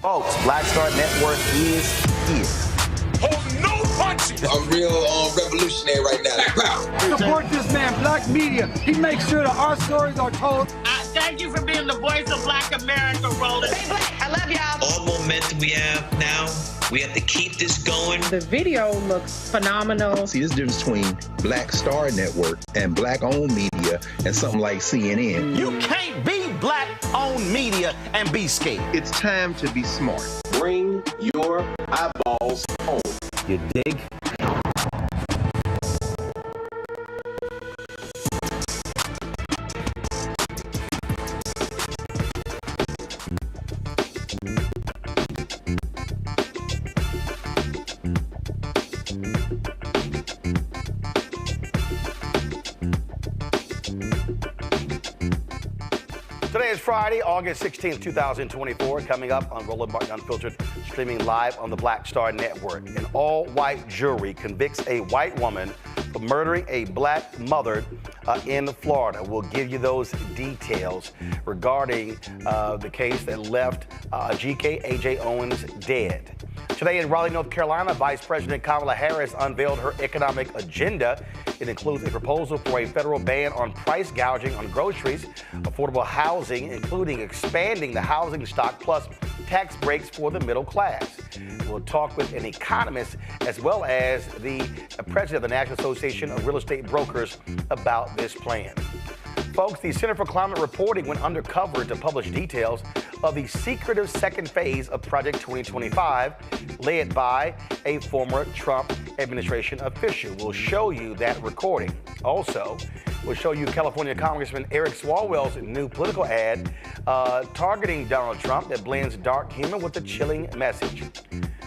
Folks, Black Star Network is here. Hold no punches. I'm real revolutionary right now. Support this man, Black media. He makes sure that our stories are told. Thank you for being the voice of Black America, Roland. Stay black. I love y'all. All momentum we have now, we have to keep this going. The video looks phenomenal. See, this difference between Black Star Network and Black-owned media and something like CNN. You can't be Black-owned media and be scared. It's time to be smart. Bring your eyeballs home. You dig? Today is Friday, August 16th, 2024. Coming up on Roland Martin Unfiltered, streaming live on the Black Star Network. An all-white jury convicts a white woman for murdering a black mother in Florida. We'll give you those details regarding the case that left Ajike Owens dead. Today in Raleigh, North Carolina, Vice President Kamala Harris unveiled her economic agenda. It includes a proposal for a federal ban on price gouging on groceries, affordable housing, including expanding the housing stock, plus tax breaks for the middle class. We'll talk with an economist as well as the president of the National Association of Real Estate Brokers about this plan. Folks, the Center for Climate Reporting went undercover to publish details of the secretive second phase of Project 2025, led by a former Trump administration official. We'll show you that recording. Also, we'll show you California Congressman Eric Swalwell's new political ad targeting Donald Trump that blends dark humor with a chilling message.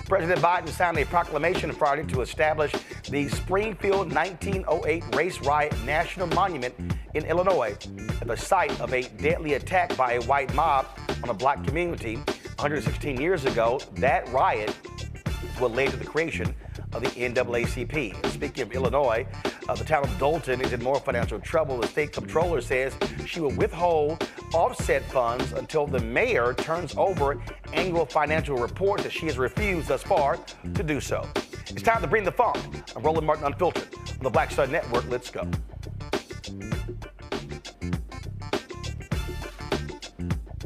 President Biden signed a proclamation Friday to establish the Springfield 1908 Race Riot National Monument in Illinois at the site of a deadly attack by a white mob on a black community 116 years ago. That riot is what led to the creation of the NAACP. Speaking of Illinois, the town of Dalton is in more financial trouble. The state comptroller says she will withhold offset funds until the mayor turns over annual financial reports that she has refused thus far to do so. It's time to bring the funk. I'm Roland Martin Unfiltered on the Black Star Network. Let's go.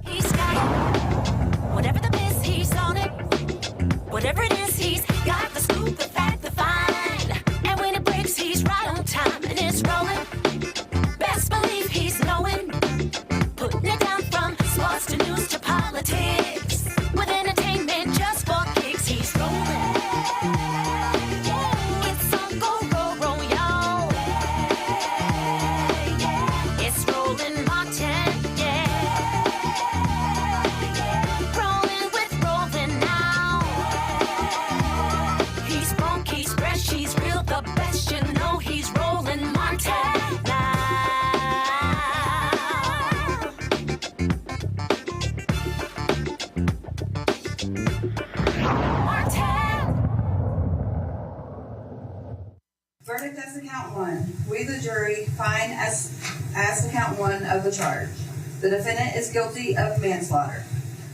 He's got whatever the miss, he's on it. Whatever it is, he's got the scoop, the fact, the find. And when it breaks, he's right on time and it's rolling. Best believe he's knowing. Putting it down from sports to news to politics. With entertainment just for kicks, he's rolling. It's on go, roll, roll, y'all. It's Roland Martin, yeah. Rolling with Roland now. He's funk, he's fresh, he's real, the best, you know he's Roland Martin now. Verdict as to count one. We, the jury, find as to count one of the charge. The defendant is guilty of manslaughter.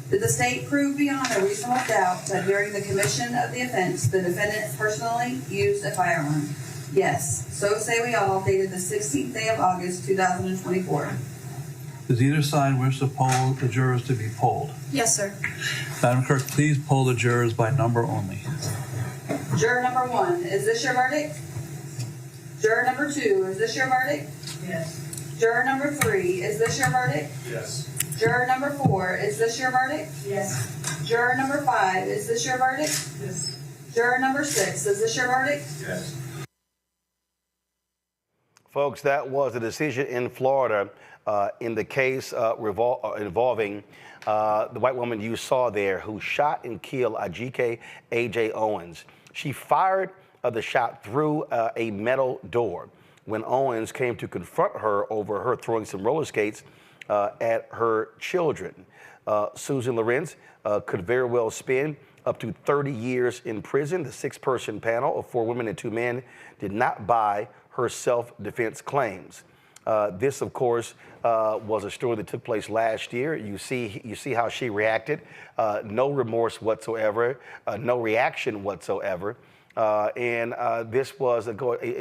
Did the state prove beyond a reasonable doubt that during the commission of the offense, the defendant personally used a firearm? Yes. So say we all, dated the 16th day of August, 2024. Does either side wish to poll the jurors to be polled? Yes, sir. Madam Clerk, please poll the jurors by number only. Juror number 1, is this your verdict? Juror number 2, is this your verdict? Yes. Juror number 3, is this your verdict? Yes. Juror number 4, is this your verdict? Yes. Juror number 5, is this your verdict? Yes. Juror number 6, is this your verdict? Yes. Folks, that was a decision in Florida in the case involving the white woman you saw there who shot and killed Ajike Owens. She fired the shot through a metal door when Owens came to confront her over her throwing some roller skates at her children. Susan Lorincz could very well spend up to 30 years in prison. The 6-person panel of 4 women and 2 men did not buy her self-defense claims. This, of course, was a story that took place last year. You see how she reacted. No remorse whatsoever, no reaction whatsoever. This was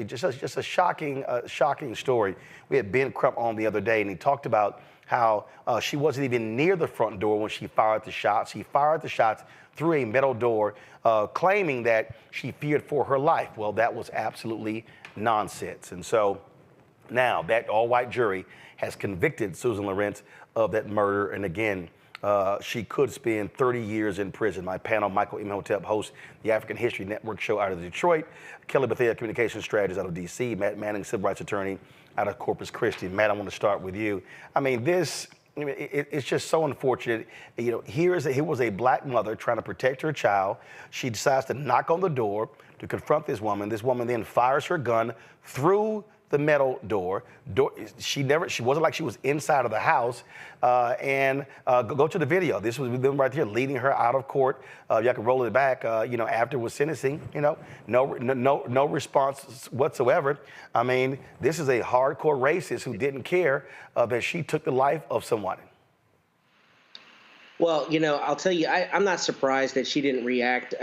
just a shocking story. We had Ben Crump on the other day, and he talked about how she wasn't even near the front door when she fired the shots. She fired the shots through a metal door, claiming that she feared for her life. Well, that was absolutely nonsense. And so now that all-white jury has convicted Susan Lorincz of that murder. And again, she could spend 30 years in prison. My panel, Michael Imhotep, hosts the African History Network show out of Detroit. Kelly Bethea, communication strategist out of D.C. Matt Manning, civil rights attorney out of Corpus Christi. Matt, I want to start with you. I mean, it's just so unfortunate. You know, here was a black mother trying to protect her child. She decides to knock on the door to confront this woman. This woman then fires her gun through the metal door. She wasn't like she was inside of the house. Go to the video. This was them right here leading her out of court. You can roll it back. After it was sentencing. No response whatsoever. I mean, this is a hardcore racist who didn't care that she took the life of someone. Well, I'll tell you, I'm not surprised that she didn't react.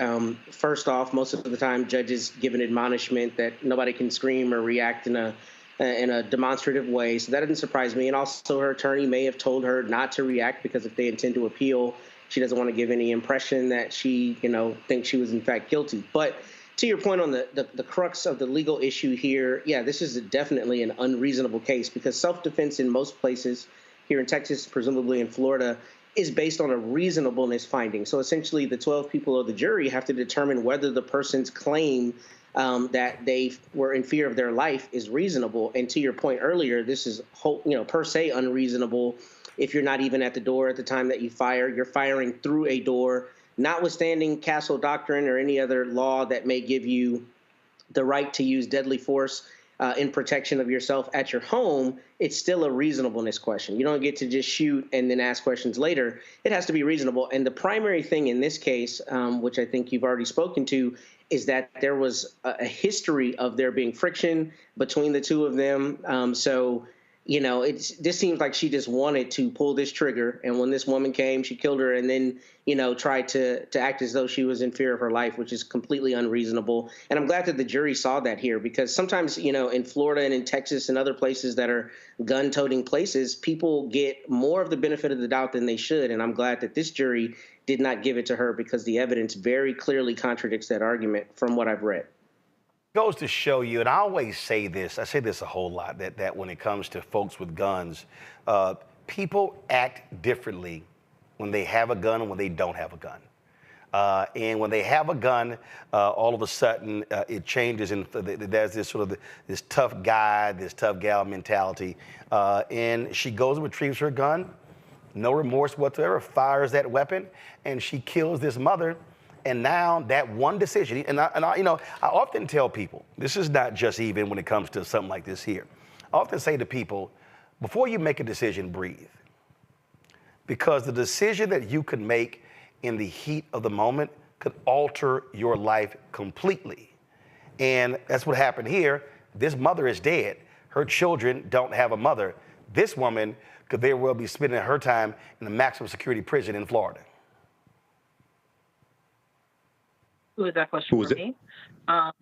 First off, most of the time, judges give an admonishment that nobody can scream or react in a demonstrative way. So that doesn't surprise me. And also, her attorney may have told her not to react because if they intend to appeal, she doesn't want to give any impression that she, thinks she was in fact guilty. But to your point on the crux of the legal issue here, yeah, this is definitely an unreasonable case because self-defense in most places here in Texas, presumably in Florida, is based on a reasonableness finding. So essentially, the 12 people of the jury have to determine whether the person's claim that they were in fear of their life is reasonable. And to your point earlier, this is per se unreasonable. If you're not even at the door at the time that you fire, you're firing through a door, notwithstanding Castle Doctrine or any other law that may give you the right to use deadly force in protection of yourself at your home. It's still a reasonableness question. You don't get to just shoot and then ask questions later. It has to be reasonable. And the primary thing in this case, which I think you've already spoken to, is that there was a history of there being friction between the two of them. This seems like she just wanted to pull this trigger. And when this woman came, she killed her and then, tried to act as though she was in fear of her life, which is completely unreasonable. And I'm glad that the jury saw that here because sometimes, in Florida and in Texas and other places that are gun-toting places, people get more of the benefit of the doubt than they should. And I'm glad that this jury did not give it to her because the evidence very clearly contradicts that argument from what I've read. Goes to show you, and I always say this, I say this a whole lot, that when it comes to folks with guns, people act differently when they have a gun and when they don't have a gun. And when they have a gun, all of a sudden it changes, and there's this sort of this tough guy, this tough gal mentality. And she goes and retrieves her gun, no remorse whatsoever, fires that weapon, and she kills this mother. And now that one decision, and I often tell people, this is not just even when it comes to something like this here. I often say to people, before you make a decision, breathe. Because the decision that you could make in the heat of the moment could alter your life completely. And that's what happened here. This mother is dead. Her children don't have a mother. This woman could very well be spending her time in a maximum security prison in Florida. Who is that question for me? I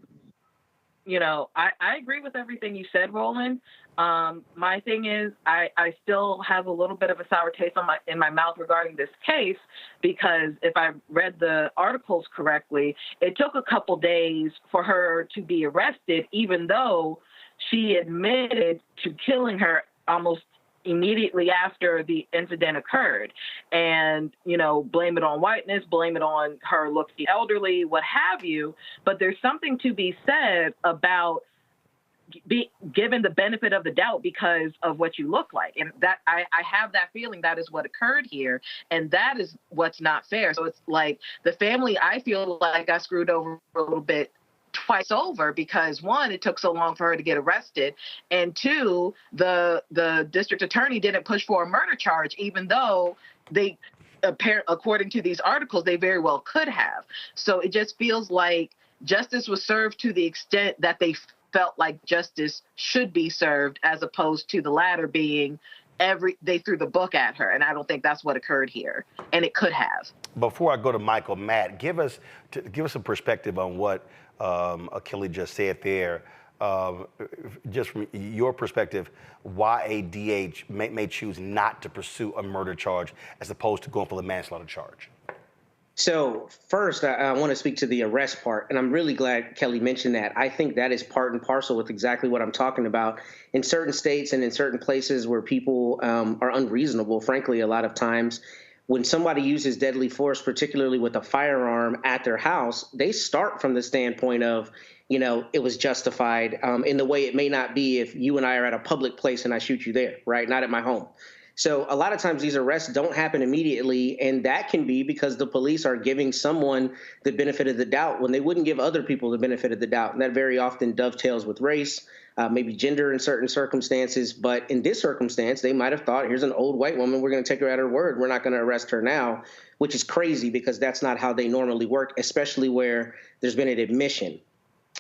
agree with everything you said, Roland. My thing is, I still have a little bit of a sour taste in my mouth regarding this case because if I read the articles correctly, it took a couple days for her to be arrested, even though she admitted to killing her almost immediately after the incident occurred. And, blame it on whiteness, blame it on her looking elderly, what have you. But there's something to be said about be given the benefit of the doubt because of what you look like. And that I have that feeling that is what occurred here. And that is what's not fair. So it's like the family, I feel like got screwed over a little bit twice over because one, it took so long for her to get arrested, and two, the district attorney didn't push for a murder charge, even though they according to these articles, they very well could have. So it just feels like justice was served to the extent that they felt like justice should be served, as opposed to the latter being they threw the book at her. And I don't think that's what occurred here. And it could have. Before I go to Michael, Matt, give us a perspective on what Achille just said there. Just from your perspective, why a DH may choose not to pursue a murder charge as opposed to going for the manslaughter charge? So first, I want to speak to the arrest part, and I'm really glad Kelly mentioned that. I think that is part and parcel with exactly what I'm talking about. In certain states and in certain places where people are unreasonable, frankly, a lot of times, when somebody uses deadly force, particularly with a firearm at their house, they start from the standpoint of, you know, it was justified in the way it may not be if you and I are at a public place and I shoot you there, right? Not at my home. So a lot of times these arrests don't happen immediately, and that can be because the police are giving someone the benefit of the doubt when they wouldn't give other people the benefit of the doubt. And that very often dovetails with race, maybe gender in certain circumstances. But in this circumstance, they might have thought, here's an old white woman, we're going to take her at her word. We're not going to arrest her now, which is crazy because that's not how they normally work, especially where there's been an admission.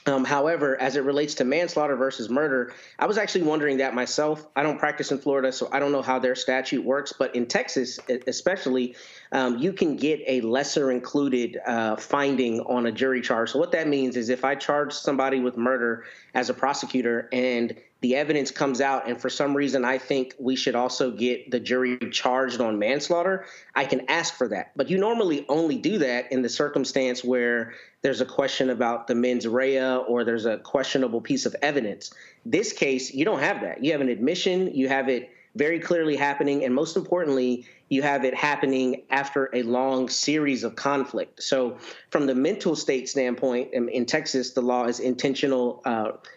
However, as it relates to manslaughter versus murder, I was actually wondering that myself. I don't practice in Florida, so I don't know how their statute works. But in Texas, especially, you can get a lesser included finding on a jury charge. So what that means is if I charge somebody with murder as a prosecutor and the evidence comes out, and for some reason I think we should also get the jury charged on manslaughter, I can ask for that. But you normally only do that in the circumstance where there's a question about the mens rea or there's a questionable piece of evidence. This case, you don't have that. You have an admission, you have it very clearly happening, and most importantly, you have it happening after a long series of conflict. So from the mental state standpoint, in Texas, the law is intentional,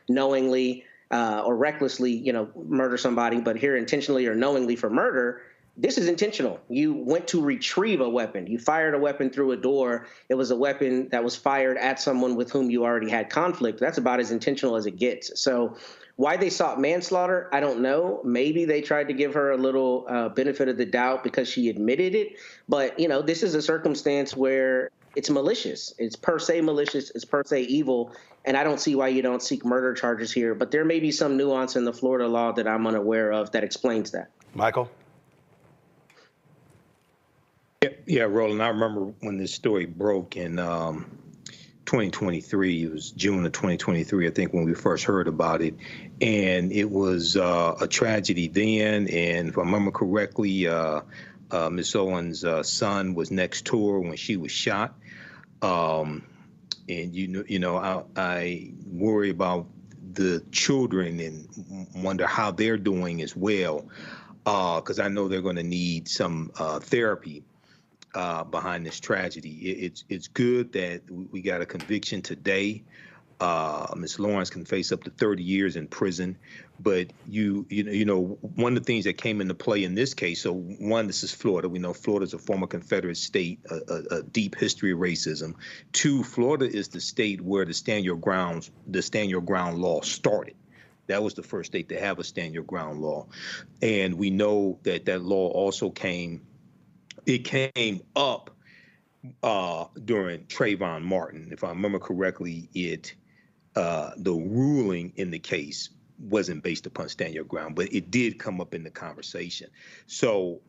knowingly, or recklessly, murder somebody, but here intentionally or knowingly for murder, this is intentional. You went to retrieve a weapon. You fired a weapon through a door. It was a weapon that was fired at someone with whom you already had conflict. That's about as intentional as it gets. So why they sought manslaughter, I don't know. Maybe they tried to give her a little benefit of the doubt because she admitted it. But, this is a circumstance where it's malicious. It's per se malicious. It's per se evil. And I don't see why you don't seek murder charges here. But there may be some nuance in the Florida law that I'm unaware of that explains that. Michael? Yeah, Roland, I remember when this story broke in 2023. It was June of 2023, I think, when we first heard about it. And it was a tragedy then. And if I remember correctly, Ms. Owens' son was next to her when she was shot. And, I worry about the children and wonder how they're doing as well, because I know they're going to need some therapy behind this tragedy. It's good that we got a conviction today. Ms. Lorincz can face up to 30 years in prison, but one of the things that came into play in this case. So one, this is Florida. We know Florida's a former Confederate state, a deep history of racism. Two, Florida is the state where the stand your ground law started. That was the first state to have a stand your ground law, and we know that law also came up during Trayvon Martin. If I remember correctly, the ruling in the case wasn't based upon stand your ground, but it did come up in the conversation. So,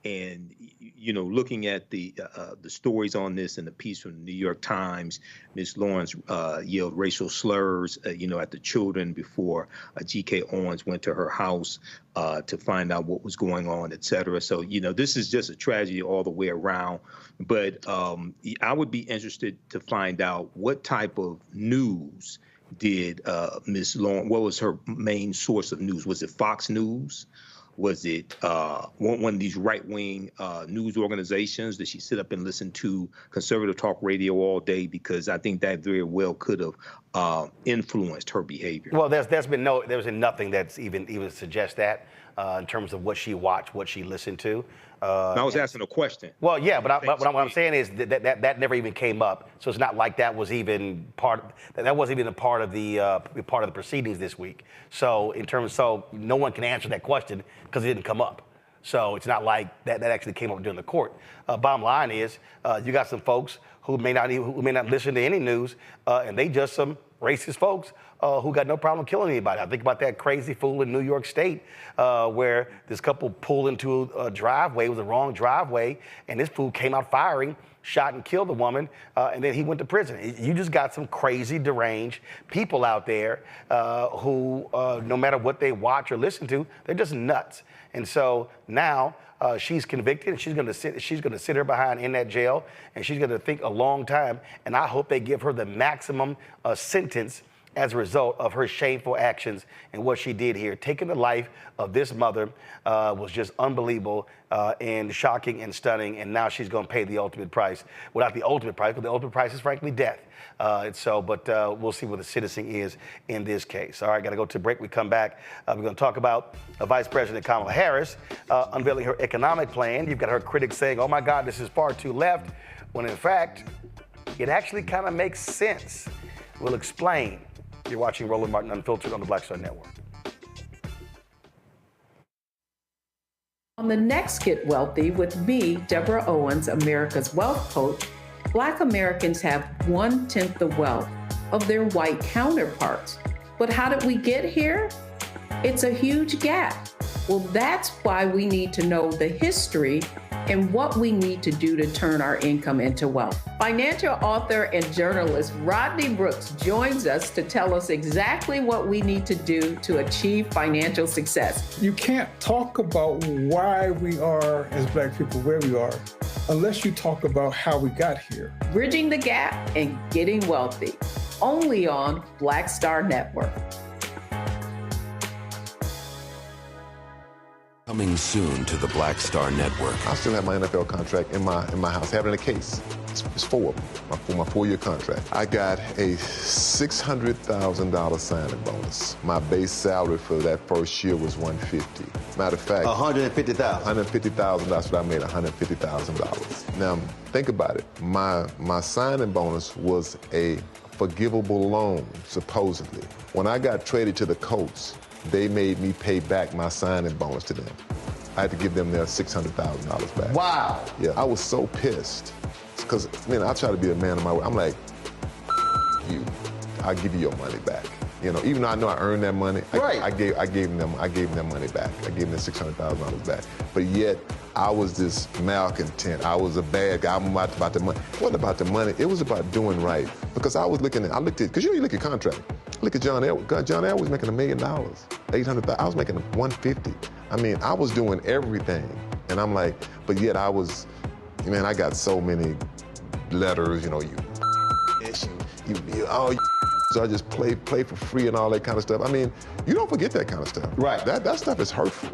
looking at the stories on this and the piece from the New York Times, Ms. Lorincz yelled racial slurs, at the children before Ajike Owens went to her house to find out what was going on, et cetera. So, this is just a tragedy all the way around. But I would be interested to find out what type of news did Ms. Lorincz, what was her main source of news? Was it Fox News? Was it one of these right-wing news organizations? Did she sit up and listen to conservative talk radio all day? Because I think that very well could have influenced her behavior. Well, there's been nothing that's even suggests that in terms of what she watched, what she listened to. I was asking a question. Well, yeah, but what I'm saying is that never even came up. So it's not like that was even that wasn't even a part of the proceedings this week. So no one can answer that question because it didn't come up. So it's not like that actually came up during the court. Bottom line is, you got some folks who may not listen to any news, and they just some racist folks who got no problem killing anybody. I think about that crazy fool in New York State where this couple pulled into a driveway. It was the wrong driveway, and this fool came out firing, shot and killed the woman, and then he went to prison. You just got some crazy, deranged people out there who, no matter what they watch or listen to, they're just nuts. And so now she's convicted, and she's going to sit her behind in that jail, and she's going to think a long time. And I hope they give her the maximum sentence as a result of her shameful actions and what she did here. Taking the life of this mother was just unbelievable and shocking and stunning, and now she's going to pay the ultimate price. Well, not the ultimate price, but the ultimate price is frankly death. But we'll see what the sentencing is in this case. All right, got to go to break. We come back. We're going to talk about Vice President Kamala Harris unveiling her economic plan. You've got her critics saying, oh my God, this is far too left, when in fact, it actually kind of makes sense. We'll explain. You're watching Roland Martin Unfiltered on the Black Star Network. On the next Get Wealthy with me, Deborah Owens, America's Wealth Coach, Black Americans have 1/10 the wealth of their white counterparts. But how did we get here? It's a huge gap. Well, that's why we need to know the history and what we need to do to turn our income into wealth. Financial author and journalist Rodney Brooks joins us to tell us exactly what we need to do to achieve financial success. You can't talk about why we are, as Black people, where we are, unless you talk about how we got here. Bridging the Gap and Getting Wealthy, only on Black Star Network. Coming soon to the Black Star Network. I still have my NFL contract in my house, having a case. It's 4 of them, my 4-year contract. I got a $600,000 signing bonus. My base salary for that first year was $150,000. Matter of fact, $150,000. $150,000. That's what I made, $150,000. Now think about it. My signing bonus was a forgivable loan, supposedly. When I got traded to the Colts, they made me pay back my signing bonus to them. I had to give them their $600,000 back. Wow. Yeah, I was so pissed. Because, I try to be a man of my word. I'm like, you, I'll give you your money back. Even though I know I earned that money, right. I gave them their money back. I gave them their $600,000 back. But yet, I was this malcontent. I was a bad guy. I'm about the money. It wasn't about the money. It was about doing right. Because I looked at, because you look at contract. Look at John Elway. John Elway was making $1 million, $800,000. I was making $150,000. I was doing everything. And I'm like, but yet I was, I got so many letters, so I just play for free and all that kind of stuff. You don't forget that kind of stuff. Right. That stuff is hurtful.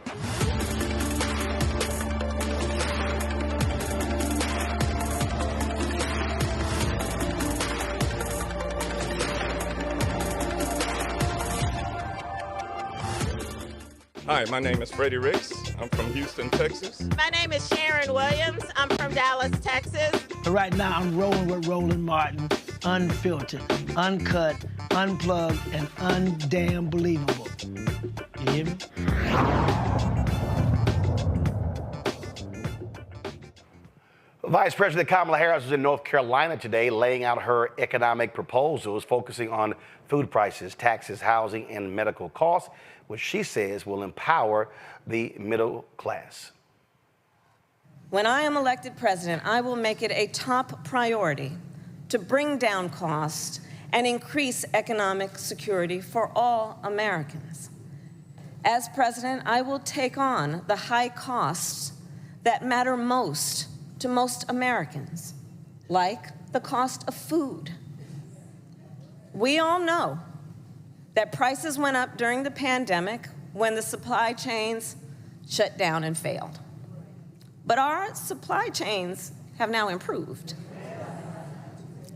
Hi, my name is Freddie Ricks. I'm from Houston, Texas. My name is Sharon Williams. I'm from Dallas, Texas. Right now, I'm rolling with Roland Martin, unfiltered, uncut, unplugged, and undamn believable. You hear me? Vice President Kamala Harris was in North Carolina today laying out her economic proposals, focusing on food prices, taxes, housing, and medical costs, which she says will empower the middle class. When I am elected president, I will make it a top priority to bring down costs and increase economic security for all Americans. As president, I will take on the high costs that matter most to most Americans, like the cost of food. We all know that prices went up during the pandemic when the supply chains shut down and failed. But our supply chains have now improved,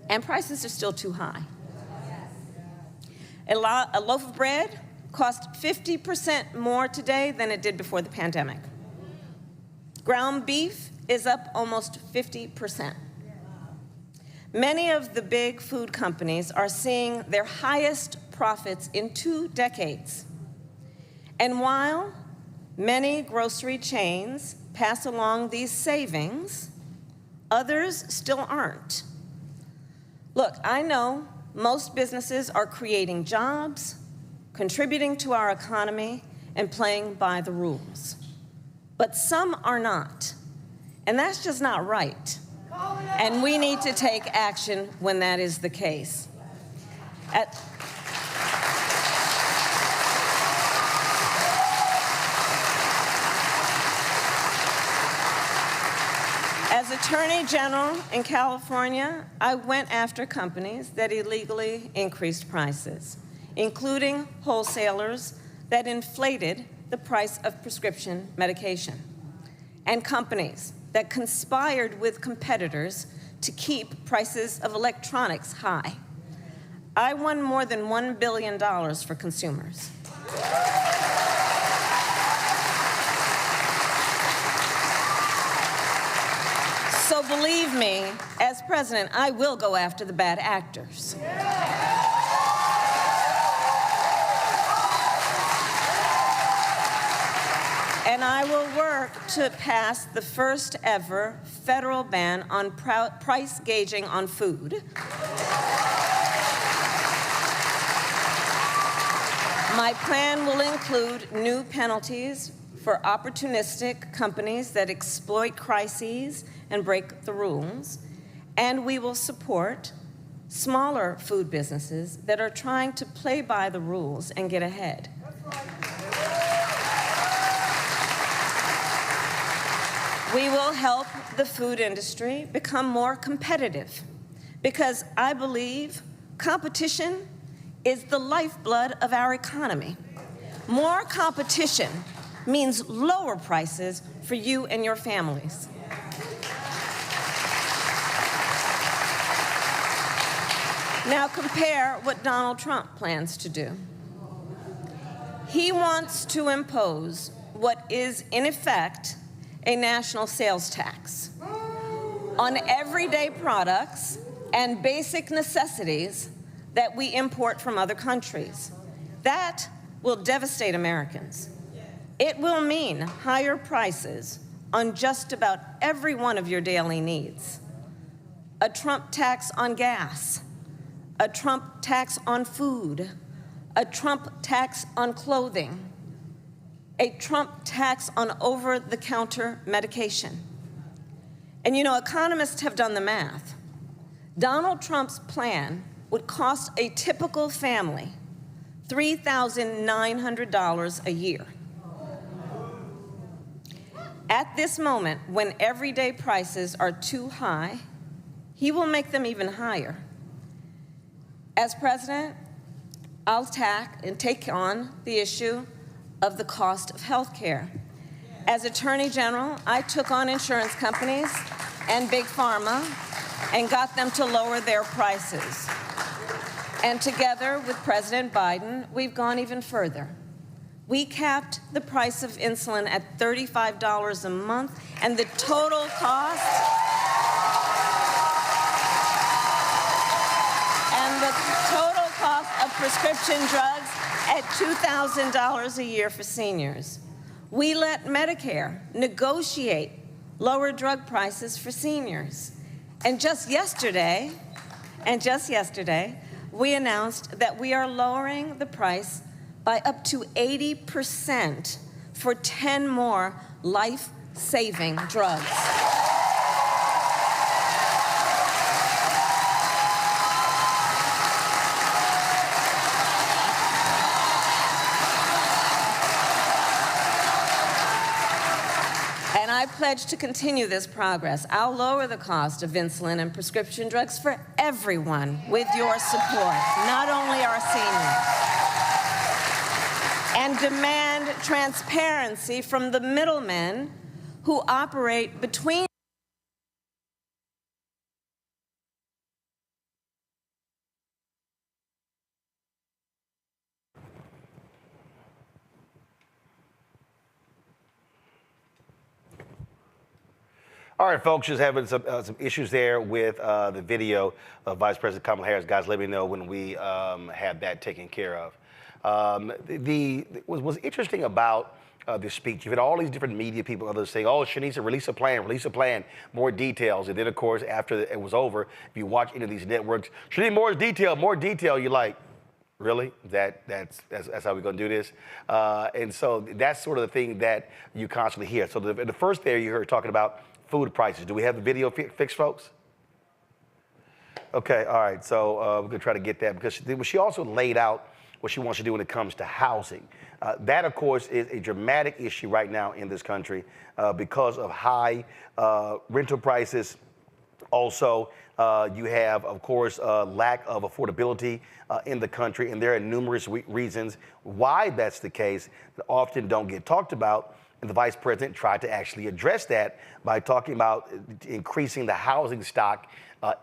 and prices are still too high. A loaf of bread costs 50% more today than it did before the pandemic. Ground beef is up almost 50%. Many of the big food companies are seeing their highest profits in 2 decades. And while many grocery chains pass along these savings, others still aren't. Look, I know most businesses are creating jobs, contributing to our economy, and playing by the rules. But some are not, and that's just not right. And we need to take action when that is the case. As Attorney General in California, I went after companies that illegally increased prices, including wholesalers that inflated the price of prescription medication, and companies that conspired with competitors to keep prices of electronics high. I won more than $1 billion for consumers. So believe me, as president, I will go after the bad actors. And I will work to pass the first ever federal ban on price gouging on food. My plan will include new penalties for opportunistic companies that exploit crises and break the rules, and we will support smaller food businesses that are trying to play by the rules and get ahead. We will help the food industry become more competitive because I believe competition is the lifeblood of our economy. More competition means lower prices for you and your families. Now compare what Donald Trump plans to do. He wants to impose what is, in effect, a national sales tax on everyday products and basic necessities that we import from other countries. That will devastate Americans. It will mean higher prices on just about every one of your daily needs. A Trump tax on gas, a Trump tax on food, a Trump tax on clothing, a Trump tax on over-the-counter medication. And you know, economists have done the math. Donald Trump's plan would cost a typical family $3,900 a year. At this moment, when everyday prices are too high, he will make them even higher. As president, I'll take on the issue of the cost of health care. As Attorney General, I took on insurance companies and Big Pharma and got them to lower their prices. And together with President Biden, we've gone even further. We capped the price of insulin at $35 a month, and the total cost of prescription drugs at $2,000 a year for seniors. We let Medicare negotiate lower drug prices for seniors. And just yesterday, we announced that we are lowering the price by up to 80% for 10 more life-saving drugs. And I pledge to continue this progress. I'll lower the cost of insulin and prescription drugs for everyone with your support, not only our seniors. And demand transparency from the middlemen who operate between All right, folks, just having some issues there with the video of Vice President Kamala Harris. Guys, let me know when we have that taken care of. What's interesting about this speech. You've had all these different media people, others say, oh, Shanice, release a plan, more details. And then, of course, after it was over, if you watch any of these networks, Shanice, more detail. You're like, really? That's how we're going to do this? And so that's sort of the thing that you constantly hear. So the first there you heard talking about food prices. Do we have the video fixed, folks? Okay, all right. So we're going to try to get that because she also laid out what she wants to do when it comes to housing. That, of course, is a dramatic issue right now in this country because of high rental prices. Also, you have, of course, lack of affordability in the country, and there are numerous reasons why that's the case that often don't get talked about. And the vice president tried to actually address that by talking about increasing the housing stock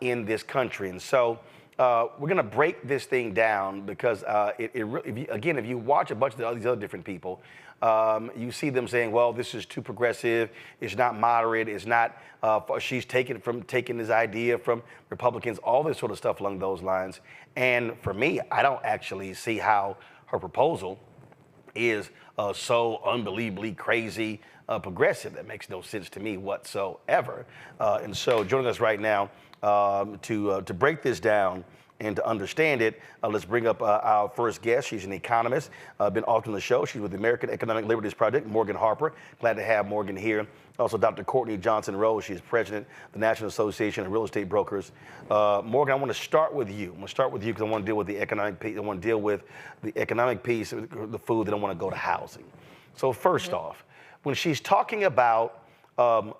in this country. And so we're going to break this thing down because if you watch a bunch of these other different people, you see them saying, well, this is too progressive, it's not moderate, it's not, she's taking this idea from Republicans, all this sort of stuff along those lines. And for me, I don't actually see how her proposal is so unbelievably crazy progressive. That makes no sense to me whatsoever. And so joining us right now to break this down and to understand it, let's bring up our first guest. She's an economist, been often on the show. She's with the American Economic Liberties Project, Morgan Harper. Glad to have Morgan here. Also, Dr. Courtney Johnson Rose. She's president of the National Association of Real Estate Brokers. Morgan, I want to start with you. I'm going to start with you because I want to deal with the economic piece. I want to deal with the economic piece, the food, then I want to go to housing. So first off, when she's talking about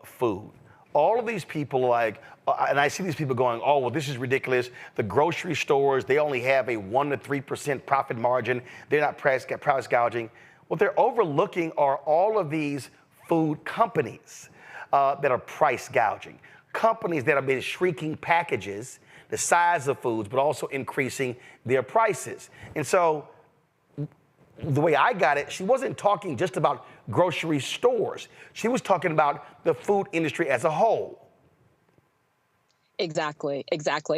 food, all of these people and I see these people going, oh, well, this is ridiculous. The grocery stores, they only have a 1% to 3% profit margin. They're not price gouging. What they're overlooking are all of these food companies that are price gouging. Companies that have been shrinking packages, the size of foods, but also increasing their prices. And so the way I got it, she wasn't talking just about grocery stores. She was talking about the food industry as a whole. Exactly.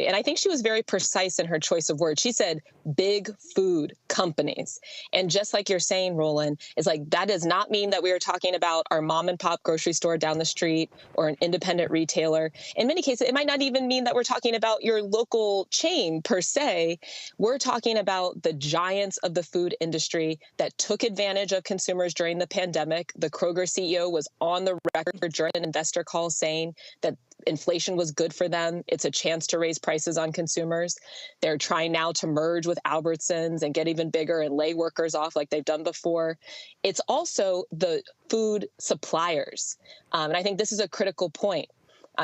And I think she was very precise in her choice of words. She said big food companies. And just like you're saying, Roland, it's like that does not mean that we are talking about our mom and pop grocery store down the street or an independent retailer. In many cases, it might not even mean that we're talking about your local chain per se. We're talking about the giants of the food industry that took advantage of consumers during the pandemic. The Kroger CEO was on the record during an investor call saying that inflation was good for them. It's a chance to raise prices on consumers. They're trying now to merge with Albertsons and get even bigger and lay workers off like they've done before. It's also the food suppliers. And I think this is a critical point.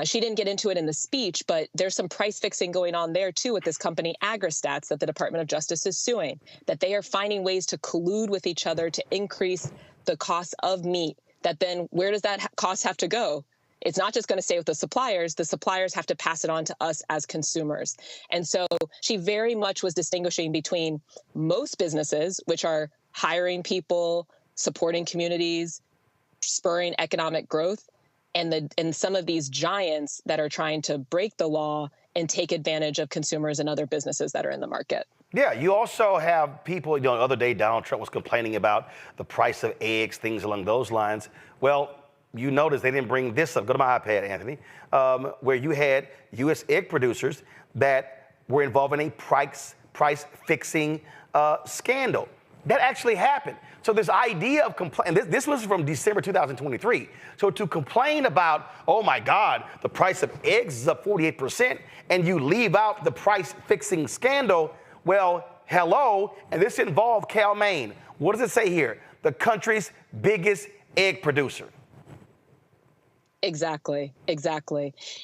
She didn't get into it in the speech, but there's some price fixing going on there, too, with this company AgriStats that the Department of Justice is suing, that they are finding ways to collude with each other to increase the cost of meat. That then where does that cost have to go? It's not just going to stay with the suppliers. The suppliers have to pass it on to us as consumers. And so she very much was distinguishing between most businesses, which are hiring people, supporting communities, spurring economic growth, and some of these giants that are trying to break the law and take advantage of consumers and other businesses that are in the market. Yeah, you also have people, the other day Donald Trump was complaining about the price of eggs, things along those lines. Well, you notice they didn't bring this up. Go to my iPad, Anthony, where you had U.S. egg producers that were involved in a price fixing scandal. That actually happened. So this idea of this was from December 2023. So to complain about, oh my God, the price of eggs is up 48%, and you leave out the price fixing scandal, well, hello, and this involved Cal Maine. What does it say here? The country's biggest egg producer. Exactly.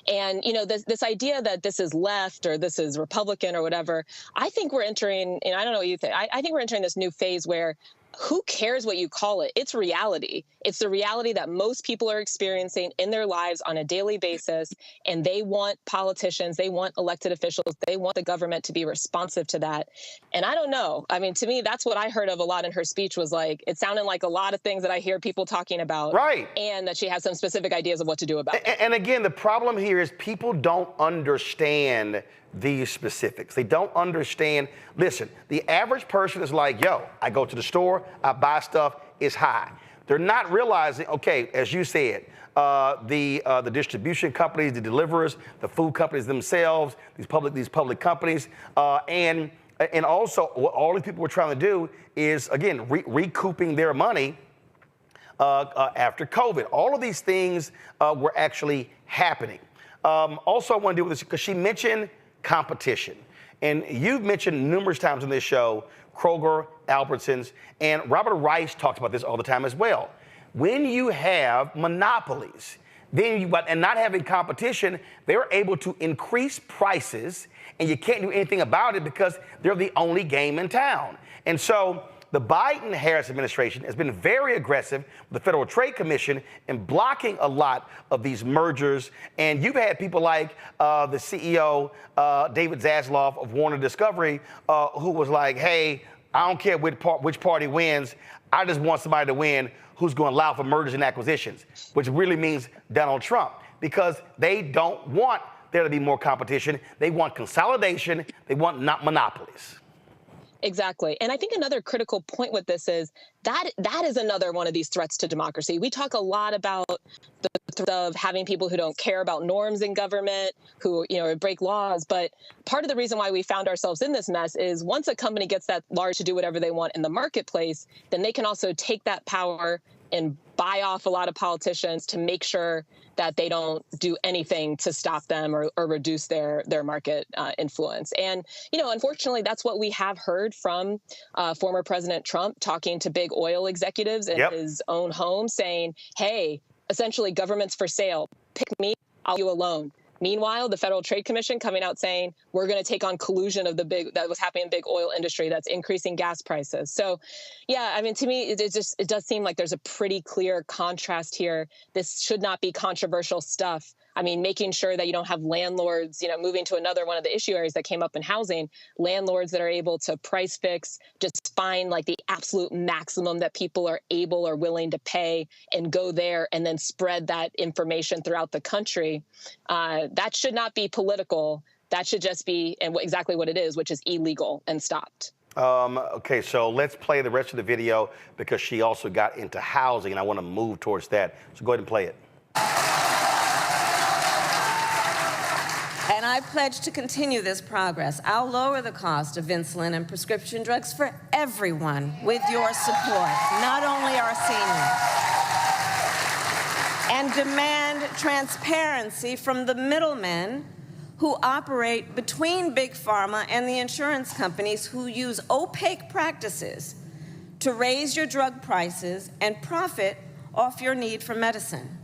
And, this idea that this is left or this is Republican or whatever, I think we're entering, and I don't know what you think, I think we're entering this new phase where who cares what you call it? It's reality. It's the reality that most people are experiencing in their lives on a daily basis. And they want politicians, they want elected officials, they want the government to be responsive to that. And I don't know. I mean, to me, that's what I heard of a lot in her speech was like, it sounded like a lot of things that I hear people talking about. Right. And that she has some specific ideas of what to do about it. And again, the problem here is people don't understand these specifics. They don't understand. Listen, the average person is like, yo, I go to the store, I buy stuff, it's high. they're not realizing, okay, as you said, the distribution companies, the deliverers, the food companies themselves, these public companies, and also what all these people were trying to do is, again, recouping their money after COVID. All of these things were actually happening. Also, I want to deal with this because she mentioned competition. And you've mentioned numerous times on this show, Kroger, Albertsons, and Robert Rice talks about this all the time as well. When you have monopolies, and not having competition, they're able to increase prices, and you can't do anything about it because they're the only game in town. And so the Biden-Harris administration has been very aggressive with the Federal Trade Commission in blocking a lot of these mergers. And you've had people like the CEO, David Zaslav of Warner Discovery, who was like, hey, I don't care which party wins. I just want somebody to win who's going to allow for mergers and acquisitions, which really means Donald Trump, because they don't want there to be more competition. They want consolidation. They want not monopolies. Exactly. And I think another critical point with this is that is another one of these threats to democracy. We talk a lot about the threat of having people who don't care about norms in government, who, break laws. But part of the reason why we found ourselves in this mess is once a company gets that large to do whatever they want in the marketplace, then they can also take that power and buy off a lot of politicians to make sure that they don't do anything to stop them or reduce their market influence. And, unfortunately, that's what we have heard from former President Trump talking to big oil executives in his own home saying, hey, essentially government's for sale. Pick me, I'll give you a loan. Meanwhile, the Federal Trade Commission coming out saying we're going to take on collusion of that was happening in big oil industry that's increasing gas prices. So, to me, it does seem like there's a pretty clear contrast here. This should not be controversial stuff. Making sure that you don't have landlords, moving to another one of the issue areas that came up in housing, landlords that are able to price fix, just find like the absolute maximum that people are able or willing to pay and go there and then spread that information throughout the country. That should not be political. That should just be exactly what it is, which is illegal and stopped. Okay, so let's play the rest of the video because she also got into housing, and I want to move towards that. So go ahead and play it. And I pledge to continue this progress. I'll lower the cost of insulin and prescription drugs for everyone with your support, not only our seniors. And demand transparency from the middlemen who operate between Big Pharma and the insurance companies who use opaque practices to raise your drug prices and profit off your need for medicine.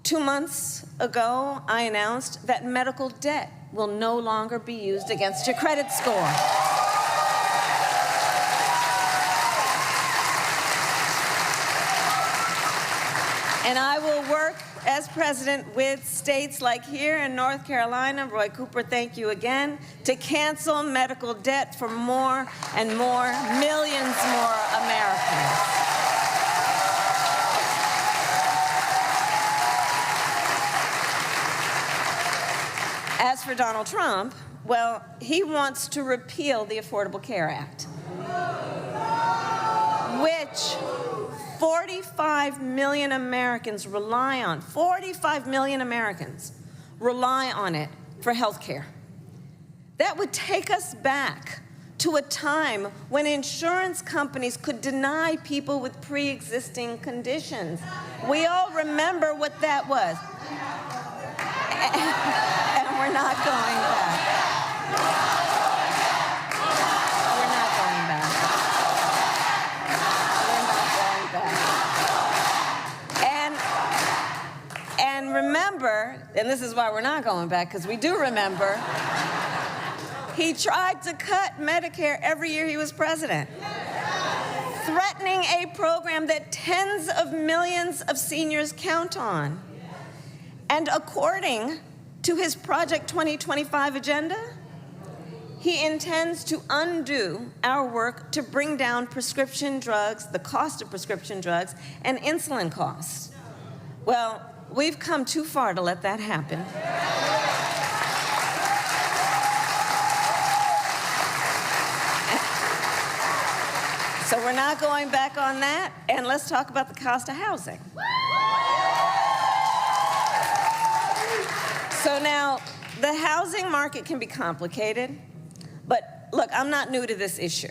2 months ago, I announced that medical debt will no longer be used against your credit score. And I will work as president with states like here in North Carolina, Roy Cooper, thank you again, to cancel medical debt for more and more, millions more Americans. As for Donald Trump, well, he wants to repeal the Affordable Care Act, which 45 million Americans rely on. 45 million Americans rely on it for health care. That would take us back to a time when insurance companies could deny people with pre-existing conditions. We all remember what that was. And we're not going back. We're not going back. We're not going back. And remember, and this is why we're not going back, because we do remember, he tried to cut Medicare every year he was president, threatening a program that tens of millions of seniors count on. And according to his Project 2025 agenda, he intends to undo our work to bring down prescription drugs, the cost of prescription drugs, and insulin costs. Well, we've come too far to let that happen. So we're not going back on that, and let's talk about the cost of housing. So now, the housing market can be complicated, but look, I'm not new to this issue.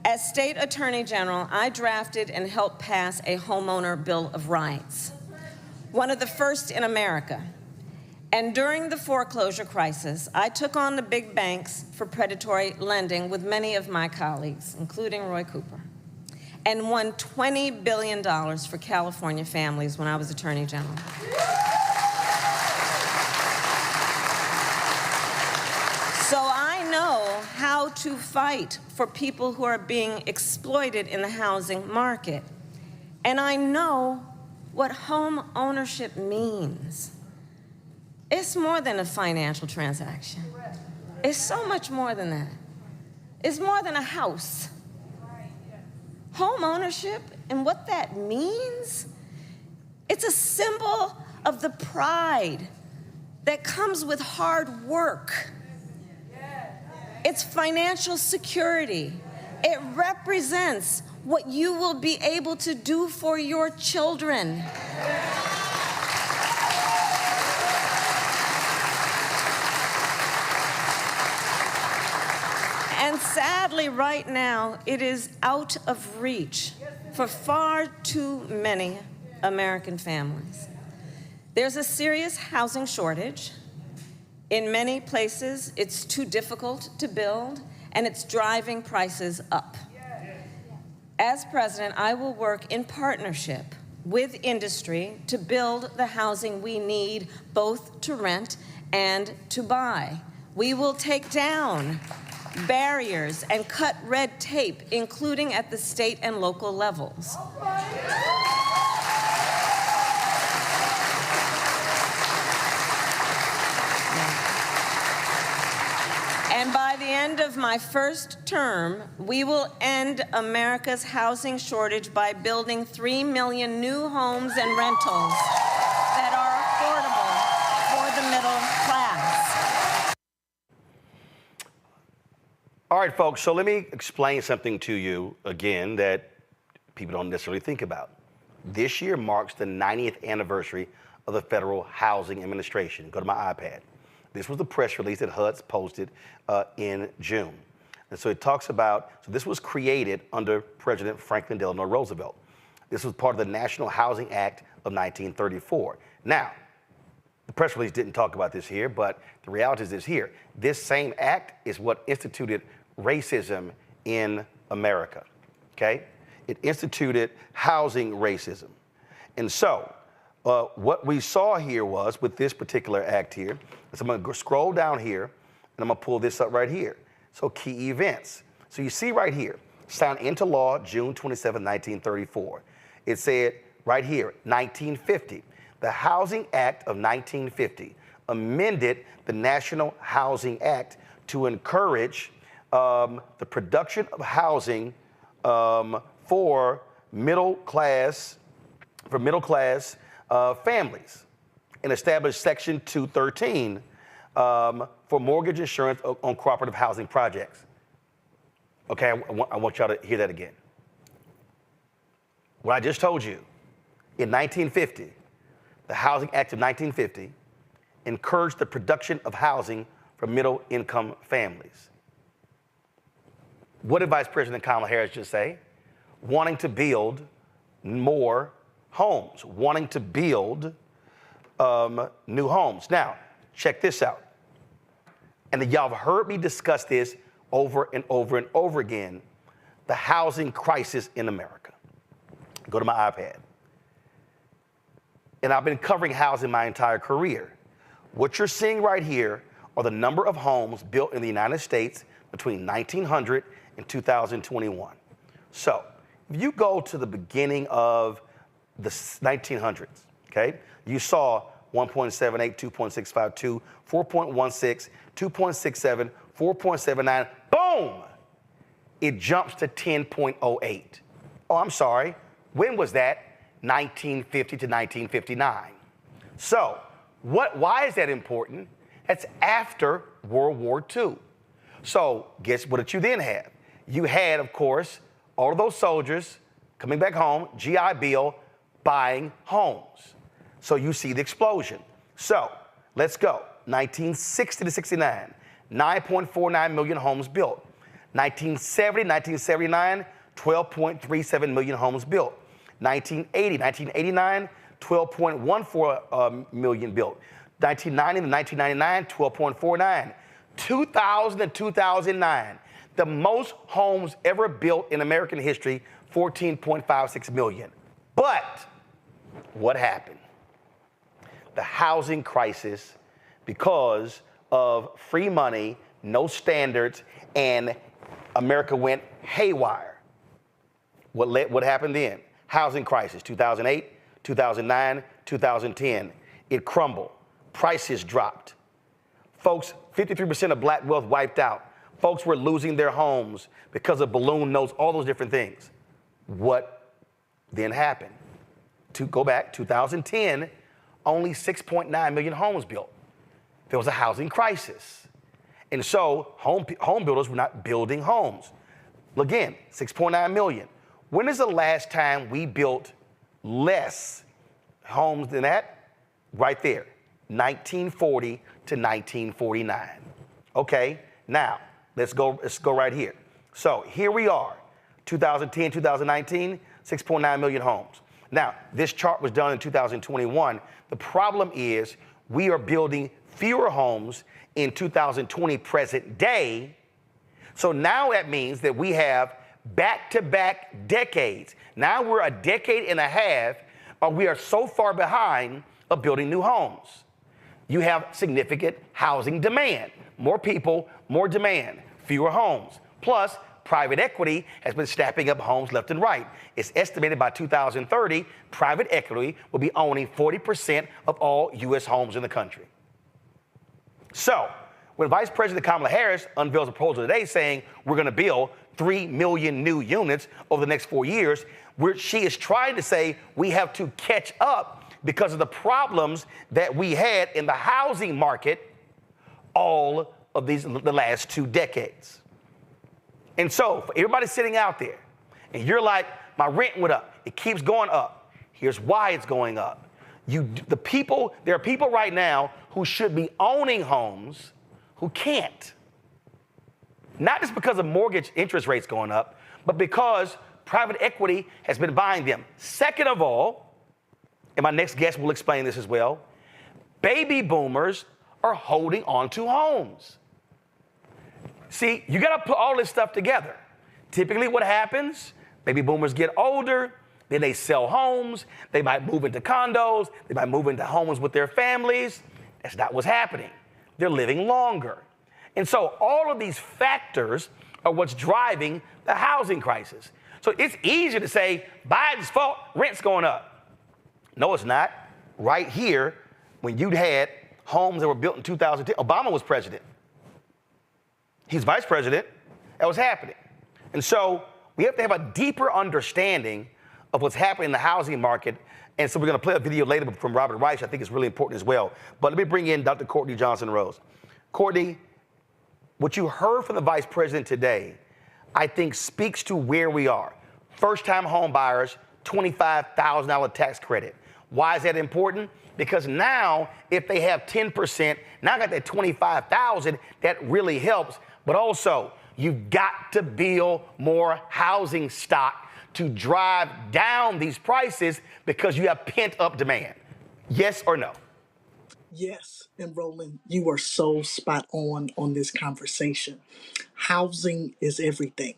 As State Attorney General, I drafted and helped pass a homeowner Bill of Rights, one of the first in America. And during the foreclosure crisis, I took on the big banks for predatory lending with many of my colleagues, including Roy Cooper, and won $20 billion for California families when I was Attorney General. So I know how to fight for people who are being exploited in the housing market. And I know what home ownership means. It's more than a financial transaction. It's so much more than that. It's more than a house. Home ownership and what that means, it's a symbol of the pride that comes with hard work. It's financial security. It represents what you will be able to do for your children. And sadly, right now, it is out of reach for far too many American families. There's a serious housing shortage. In many places, it's too difficult to build, and it's driving prices up. As president, I will work in partnership with industry to build the housing we need, both to rent and to buy. We will take down barriers and cut red tape, including at the state and local levels. And by the end of my first term, we will end America's housing shortage by building 3 million new homes and rentals that are affordable for the middle class. All right, folks, so let me explain something to you again that people don't necessarily think about. This year marks the 90th anniversary of the Federal Housing Administration. Go to my iPad. This was the press release that HUD's posted in June. And so it talks about, so this was created under President Franklin Delano Roosevelt. This was part of the National Housing Act of 1934. Now, the press release didn't talk about this here, but the reality is this here. This same act is what instituted racism in America, okay? It instituted housing racism. And so, what we saw here was, with this particular act here, so I'm gonna scroll down here, and I'm gonna pull this up right here. So key events. So you see right here, signed into law June 27, 1934. It said right here, 1950. The Housing Act of 1950 amended the National Housing Act to encourage the production of housing for middle class families, and established Section 213 for mortgage insurance on cooperative housing projects. Okay, I want y'all to hear that again. What I just told you, in 1950, the Housing Act of 1950 encouraged the production of housing for middle-income families. What did Vice President Kamala Harris just say? Wanting to build more homes, wanting to build new homes. Now, check this out. And y'all have heard me discuss this over and over and over again, the housing crisis in America. Go to my iPad. And I've been covering housing my entire career. What you're seeing right here are the number of homes built in the United States between 1900 and 2021. So, if you go to the beginning of the 1900s, okay, you saw 1.78, 2.652, 4.16, 2.67, 4.79, boom! It jumps to 10.08. Oh, I'm sorry. When was that? 1950 to 1959. So, why is that important? That's after World War II. So, guess what did you then have? You had, of course, all of those soldiers coming back home, GI Bill, buying homes. So you see the explosion. So let's go. 1960 to 69, 9.49 million homes built. 1970, 1979, 12.37 million homes built. 1980, 1989, 12.14 million built. 1990 to 1999, 12.49. 2000 to 2009, the most homes ever built in American history, 14.56 million. But what happened? The housing crisis, because of free money, no standards, and America went haywire. What happened then? Housing crisis, 2008, 2009, 2010. It crumbled. Prices dropped. Folks, 53% of black wealth wiped out. Folks were losing their homes because of balloon notes, all those different things. What then happened? To go back, 2010, only 6.9 million homes built. There was a housing crisis. And so home builders were not building homes. Again, 6.9 million. When is the last time we built less homes than that? Right there, 1940 to 1949. Okay, now let's go right here. So here we are, 2010, 2019, 6.9 million homes. Now, this chart was done in 2021. The problem is we are building fewer homes in 2020 present day. So now that means that we have back-to-back decades. Now we're a decade and a half, we are so far behind of building new homes. You have significant housing demand. More people, more demand, fewer homes. Plus, private equity has been snapping up homes left and right. It's estimated by 2030, private equity will be owning 40% of all U.S. homes in the country. So, when Vice President Kamala Harris unveils a proposal today saying we're going to build 3 million new units over the next 4 years, she is trying to say we have to catch up because of the problems that we had in the housing market all of the last 2 decades. And so, for everybody sitting out there, and you're like, my rent went up, it keeps going up. Here's why it's going up. There are people right now who should be owning homes who can't. Not just because of mortgage interest rates going up, but because private equity has been buying them. Second of all, and my next guest will explain this as well, baby boomers are holding on to homes. See, you got to put all this stuff together. Typically what happens, baby boomers get older, then they sell homes, they might move into condos, they might move into homes with their families. That's not what's happening. They're living longer. And so all of these factors are what's driving the housing crisis. So it's easy to say, Biden's fault, rent's going up. No, it's not. Right here, when you had homes that were built in 2010, Obama was president. He's vice president. That was happening. And so we have to have a deeper understanding of what's happening in the housing market. And so we're going to play a video later from Robert Reich. I think it's really important as well. But let me bring in Dr. Courtney Johnson-Rose. Courtney, what you heard from the vice president today, I think speaks to where we are. First-time home buyers, $25,000 tax credit. Why is that important? Because now, if they have 10%, now I got that $25,000, that really helps. But also, you've got to build more housing stock to drive down these prices because you have pent-up demand. Yes or no? Yes, and Roland, you are so spot on this conversation. Housing is everything.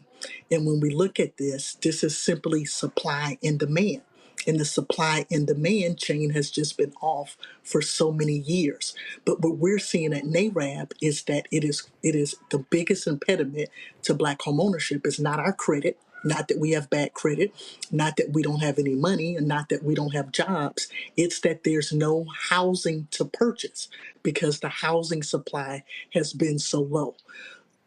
And when we look at this is simply supply and demand. And the supply and demand chain has just been off for so many years. But what we're seeing at NARAB is that it is the biggest impediment to Black home ownership is not our credit, not that we have bad credit, not that we don't have any money, and not that we don't have jobs. It's that there's no housing to purchase because the housing supply has been so low.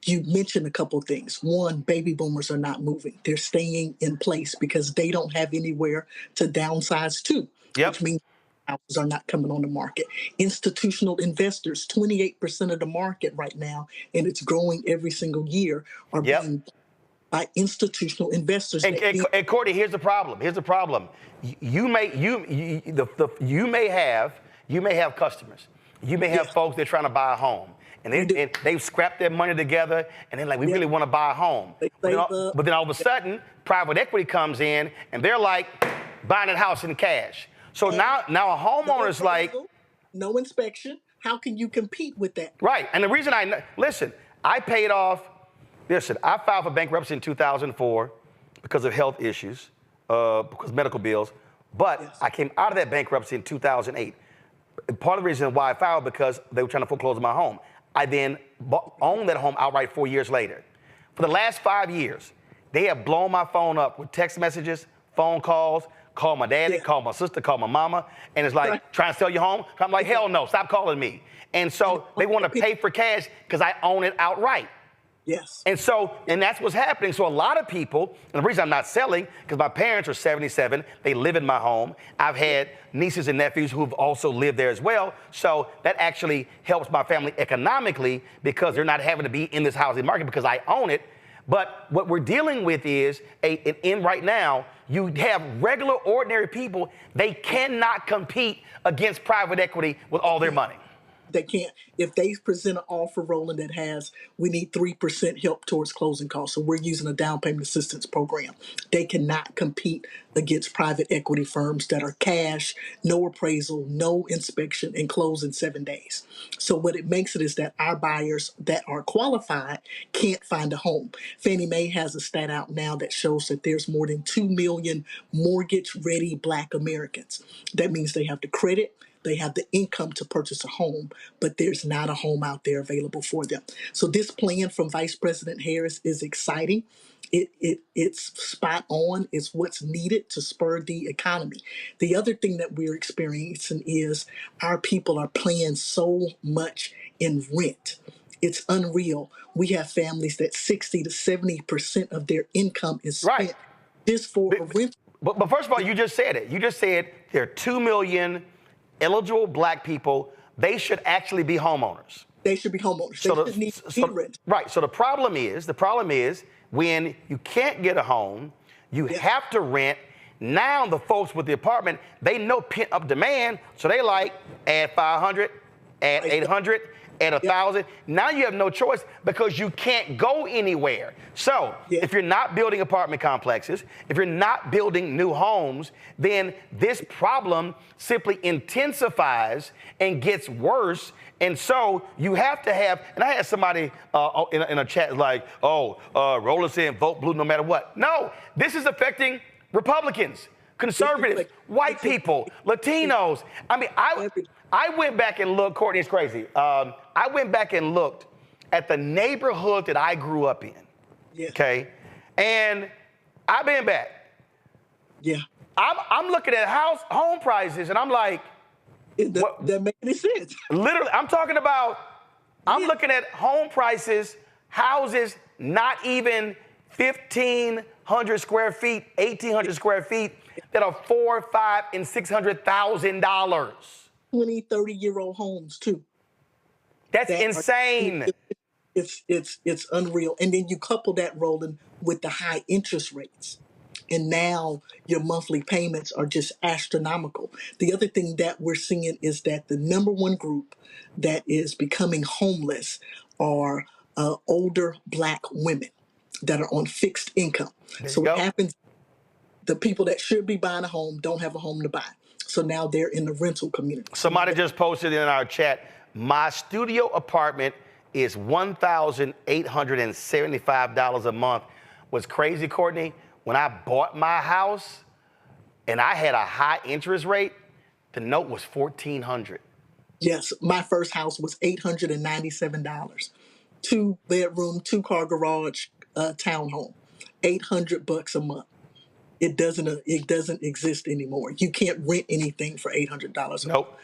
You mentioned a couple things. One, baby boomers are not moving. They're staying in place because they don't have anywhere to downsize to, which means houses are not coming on the market. Institutional investors, 28% of the market right now, and it's growing every single year, are being by institutional investors. And Courtney, here's the problem. You may have customers. You may have folks that are trying to buy a home, and they've scrapped their money together, and they're like, we really want to buy a home. But then all of a sudden, private equity comes in, and they're like buying a house in cash. So now a homeowner's like, no inspection. How can you compete with that? Right. And the reason I filed for bankruptcy in 2004 because of health issues, because of medical bills. But I came out of that bankruptcy in 2008. Part of the reason why I filed because they were trying to foreclose on my home. I then owned that home outright 4 years later. For the last 5 years, they have blown my phone up with text messages, phone calls, call my daddy, call my sister, call my mama, and it's like, trying to sell your home? I'm like, hell no, stop calling me. And so they want to pay for cash because I own it outright. Yes. And that's what's happening. So a lot of people, and the reason I'm not selling, because my parents are 77, they live in my home. I've had nieces and nephews who've also lived there as well. So that actually helps my family economically because they're not having to be in this housing market because I own it. But what we're dealing with is, right now, you have regular, ordinary people, they cannot compete against private equity with all their money. They can't. If they present an offer, Roland, that has, we need 3% help towards closing costs, so we're using a down payment assistance program, they cannot compete against private equity firms that are cash, no appraisal, no inspection, and close in 7 days. So what it makes it is that our buyers that are qualified can't find a home. Fannie Mae has a stat out now that shows that there's more than 2 million mortgage-ready Black Americans. That means they have the credit, they have the income to purchase a home, but there's not a home out there available for them. So this plan from Vice President Harris is exciting. It's spot on. It's what's needed to spur the economy. The other thing that we're experiencing is our people are paying so much in rent. It's unreal. We have families that 60 to 70% of their income is spent just for a rent. But first of all, you just said it. You just said there are 2 million eligible Black people. They should actually be homeowners. They should be homeowners. They should need rent. Right. So the problem is when you can't get a home, you have to rent. Now the folks with the apartment, they know pent up demand, so they like add 500, add 800, add 1,000. Now you have no choice because you can't go anywhere. So if you're not building apartment complexes, if you're not building new homes, then this problem simply intensifies and gets worse. And so you have to have, and I had somebody in a chat like, Roland saying vote blue no matter what. No, this is affecting Republicans, conservatives, white people, Latinos. I mean, I went back and looked, Courtney, it's crazy. I went back and looked at the neighborhood that I grew up in, okay? And I've been back. Yeah. I'm looking at home prices, and I'm like, what? That makes any sense. Literally, I'm talking about, I'm looking at home prices, houses not even 1,500 square feet, 1,800 square feet that are $400,000, $500,000, and $600,000. 20, 30-year-old homes too. That's insane. It's unreal. And then you couple that, Roland, with the high interest rates. And now your monthly payments are just astronomical. The other thing that we're seeing is that the number one group that is becoming homeless are older Black women that are on fixed income. So what happens, the people that should be buying a home don't have a home to buy. So now they're in the rental community. Somebody just posted in our chat, my studio apartment is $1,875 a month. What's crazy, Courtney, when I bought my house and I had a high interest rate, the note was $1,400. Yes, my first house was $897. 2-bedroom, 2-car garage, townhome, $800 a month. It doesn't exist anymore. You can't rent anything for $800. Nope.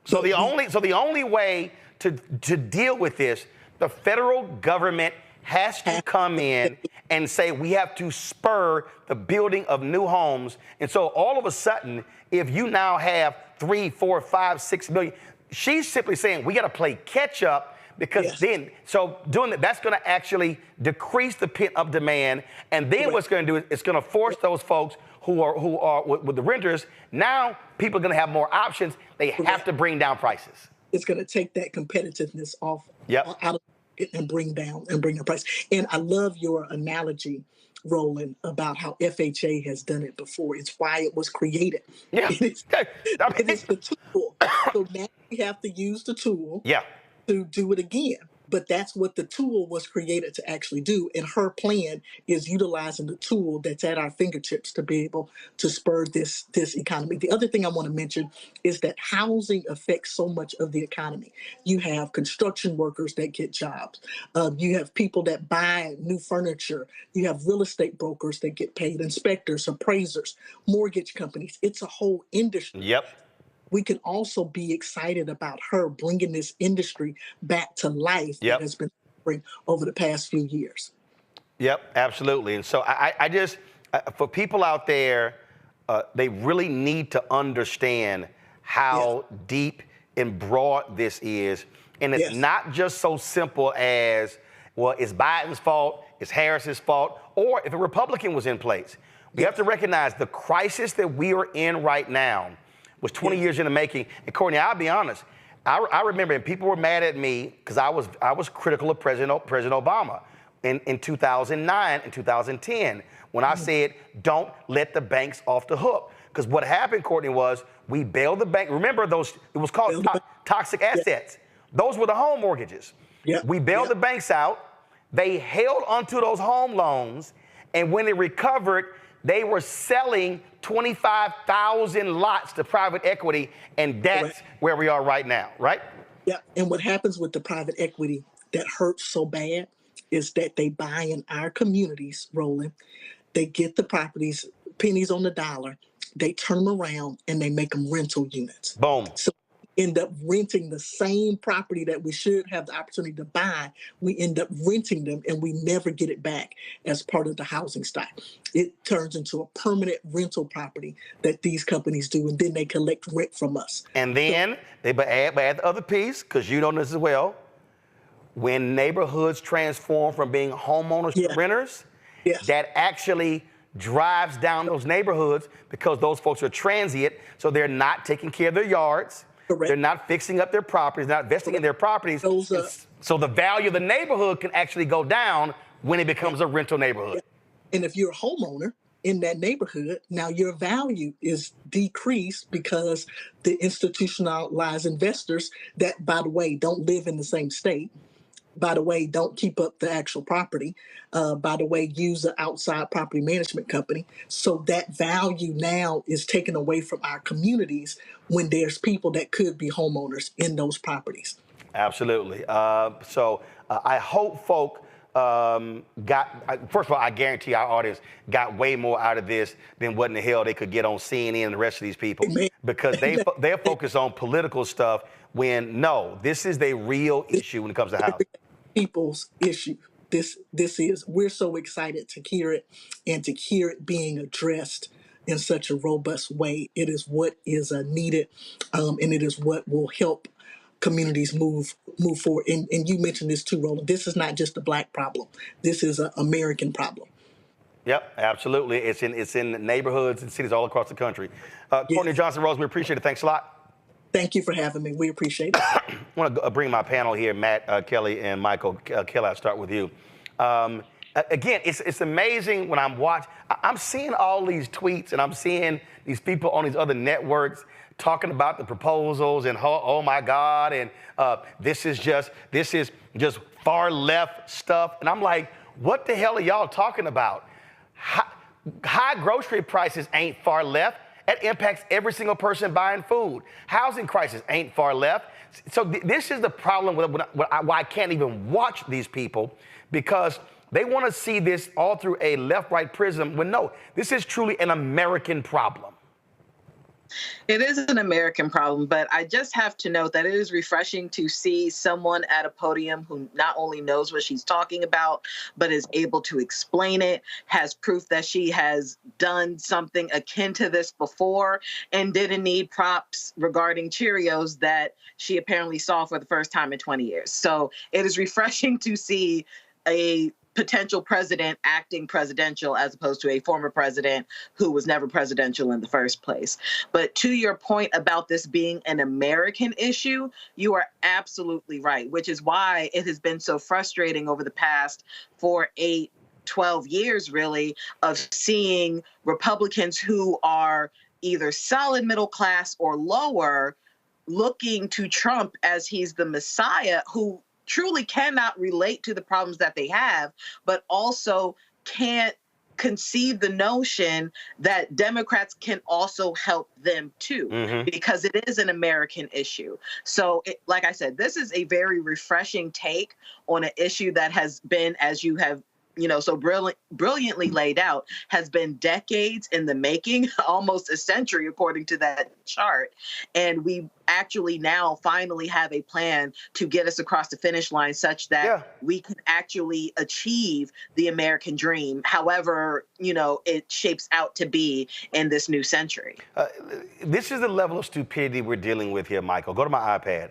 So the only way to deal with this, the federal government has to come in and say we have to spur the building of new homes. And so all of a sudden, if you now have 3, 4, 5, 6 million, she's simply saying we got to play catch up because then, so doing that, that's going to actually decrease the pent-up demand, and then what's going to do is it's going to force those folks who are with the renters. Now people are going to have more options. They have to bring down prices. It's going to take that competitiveness off out of it and bring down the price. And I love your analogy, Roland, about how FHA has done it before. It's why it was created. Yeah. It's the tool. So now we have to use the tool to do it again. But that's what the tool was created to actually do. And her plan is utilizing the tool that's at our fingertips to be able to spur this economy. The other thing I want to mention is that housing affects so much of the economy. You have construction workers that get jobs. You have people that buy new furniture. You have real estate brokers that get paid, inspectors, appraisers, mortgage companies. It's a whole industry. Yep. We can also be excited about her bringing this industry back to life that has been suffering over the past few years. Yep, absolutely. And so I just, for people out there, they really need to understand how deep and broad this is. And it's not just so simple as, well, it's Biden's fault, it's Harris's fault, or if a Republican was in place. We have to recognize the crisis that we are in right now was 20 years in the making. And Courtney, I'll be honest, I remember, and people were mad at me because I was critical of President Obama in 2009 and 2010 when I said, don't let the banks off the hook. Because what happened, Courtney, was we bailed the bank. Remember those, it was called toxic assets. Those were the home mortgages. We bailed the banks out. They held onto those home loans. And when they recovered, they were selling 25,000 lots to private equity, and that's where we are right now, right? Yeah, and what happens with the private equity that hurts so bad is that they buy in our communities, Roland. They get the properties, pennies on the dollar, they turn them around, and they make them rental units. Boom. So we end up renting the same property that we should have the opportunity to buy. We end up renting them, and we never get it back as part of the housing stock. It turns into a permanent rental property that these companies do, and then they collect rent from us. And then they add the other piece, because you know this as well. When neighborhoods transform from being homeowners to renters, that actually drives down those neighborhoods because those folks are transient, so they're not taking care of their yards. They're not fixing up their properties, not investing in their properties. So the value of the neighborhood can actually go down when it becomes a rental neighborhood. And if you're a homeowner in that neighborhood, now your value is decreased because the institutionalized investors that, by the way, don't live in the same state, by the way, don't keep up the actual property, by the way, use an outside property management company. So that value now is taken away from our communities when there's people that could be homeowners in those properties. Absolutely. So I hope folk first of all, I guarantee our audience got way more out of this than what in the hell they could get on CNN and the rest of these people, because they're focused on political stuff when, no, this is a real issue when it comes to housing. People's issue. This is, we're so excited to hear it and to hear it being addressed in such a robust way. It is what is needed, and it is what will help communities move forward. And you mentioned this too, Roland. This is not just a Black problem. This is an American problem. Yep, absolutely. It's in neighborhoods and cities all across the country. Courtney Johnson-Rose, we appreciate it. Thanks a lot. Thank you for having me. We appreciate it. I want to bring my panel here, Matt, Kelly, and Michael. Kelly, I'll start with you. Again, it's amazing when I'm watching. I'm seeing all these tweets, and I'm seeing these people on these other networks talking about the proposals and oh my God, and this is just far left stuff. And I'm like, what the hell are y'all talking about? High grocery prices ain't far left. That impacts every single person buying food. Housing crisis ain't far left. So this is the problem why I can't even watch these people, because they want to see this all through a left-right prism when no, this is truly an American problem. It is an American problem, but I just have to note that it is refreshing to see someone at a podium who not only knows what she's talking about, but is able to explain it, has proof that she has done something akin to this before, and didn't need props regarding Cheerios that she apparently saw for the first time in 20 years. So it is refreshing to see a potential president acting presidential as opposed to a former president who was never presidential in the first place. But to your point about this being an American issue, you are absolutely right, which is why it has been so frustrating over the past 12 years, really, of seeing Republicans who are either solid middle class or lower looking to Trump as he's the Messiah who truly cannot relate to the problems that they have, but also can't conceive the notion that Democrats can also help them too, because it is an American issue. So, like I said, this is a very refreshing take on an issue that has been, as you have so brilliantly laid out, has been decades in the making, almost a century, according to that chart. And we actually now finally have a plan to get us across the finish line such that we can actually achieve the American dream, however, it shapes out to be in this new century. This is the level of stupidity we're dealing with here, Michael. Go to my iPad.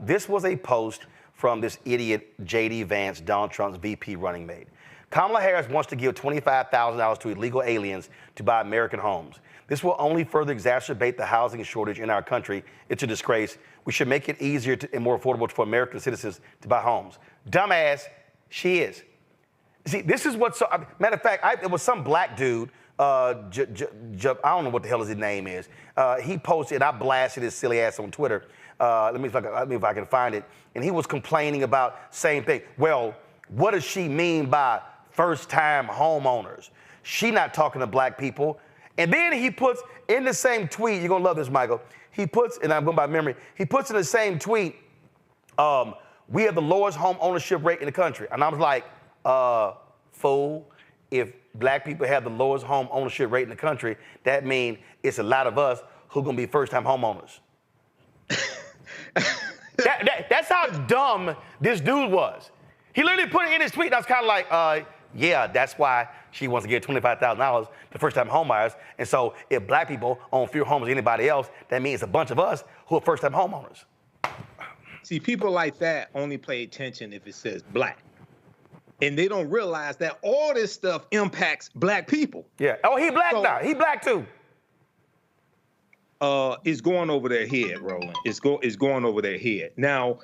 This was a post from this idiot J.D. Vance, Donald Trump's VP running mate. Kamala Harris wants to give $25,000 to illegal aliens to buy American homes. This will only further exacerbate the housing shortage in our country. It's a disgrace. We should make it easier and more affordable for American citizens to buy homes. Dumbass, she is. See, this is what's, matter of fact, it was some black dude, I don't know what the hell his name is. He posted, I blasted his silly ass on Twitter. Let me if I can find it. And he was complaining about same thing. Well, what does she mean by first-time homeowners? She not talking to black people. And then he puts in the same tweet, you're gonna love this, Michael. He puts, and I'm going by memory, he puts in the same tweet, we have the lowest home ownership rate in the country. And I was like, fool, if black people have the lowest home ownership rate in the country, that means it's a lot of us who gonna be first-time homeowners. That's how dumb this dude was. He literally put it in his tweet, and I was kind of like, yeah, that's why she wants to give $25,000 to first-time homebuyers. And so if black people own fewer homes than anybody else, that means a bunch of us who are first-time homeowners. See, people like that only pay attention if it says black. And they don't realize that all this stuff impacts black people. Yeah. Oh, he black now. He black too. It's going over their head, Roland. It's going over their head. Now,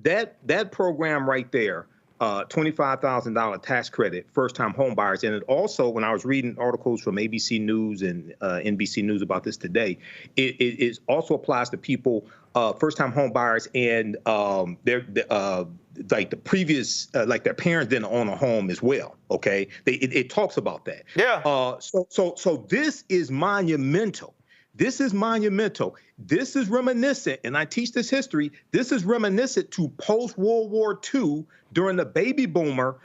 that program right there, $25,000 tax credit, first-time home buyers. And it also, when I was reading articles from ABC News and NBC News about this today, it also applies to people, first-time home buyers, and like the previous, like their parents didn't own a home as well. Okay, it talks about that. Yeah. So this is monumental. This is monumental. This is reminiscent, and I teach this history. This is reminiscent to post-World War II during the baby boomer,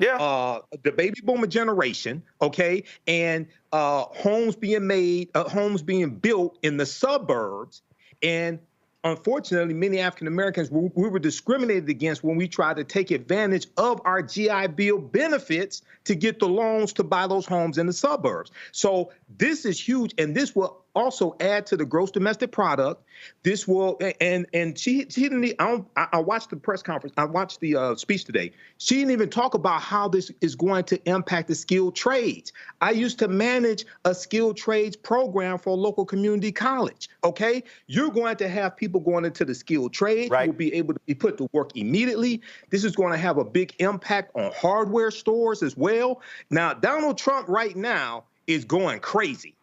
generation. Okay, and homes being built in the suburbs, and unfortunately, many African Americans, we were discriminated against when we tried to take advantage of our GI Bill benefits to get the loans to buy those homes in the suburbs. So this is huge, and this will also add to the gross domestic product. This will, and she didn't. I watched the press conference. I watched the speech today. She didn't even talk about how this is going to impact the skilled trades. I used to manage a skilled trades program for a local community college. Okay, you're going to have people going into the skilled trades who will be able to be put to work immediately. This is going to have a big impact on hardware stores as well. Now, Donald Trump right now is going crazy.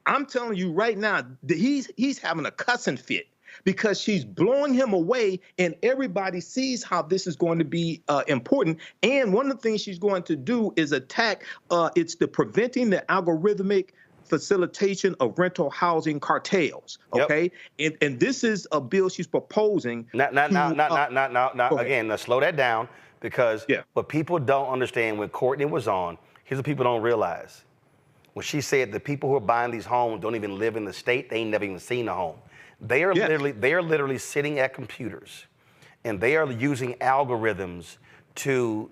I'm telling you right now that he's having a cussing fit because she's blowing him away, and everybody sees how this is going to be important. And one of the things she's going to do is attack, it's the preventing the algorithmic facilitation of rental housing cartels. Okay, and this is a bill she's proposing. Again, let's slow that down, because what people don't understand when Courtney was on, here's what people don't realize. when she said the people who are buying these homes don't even live in the state. They ain't never even seen a home. They are literally sitting at computers, and they are using algorithms to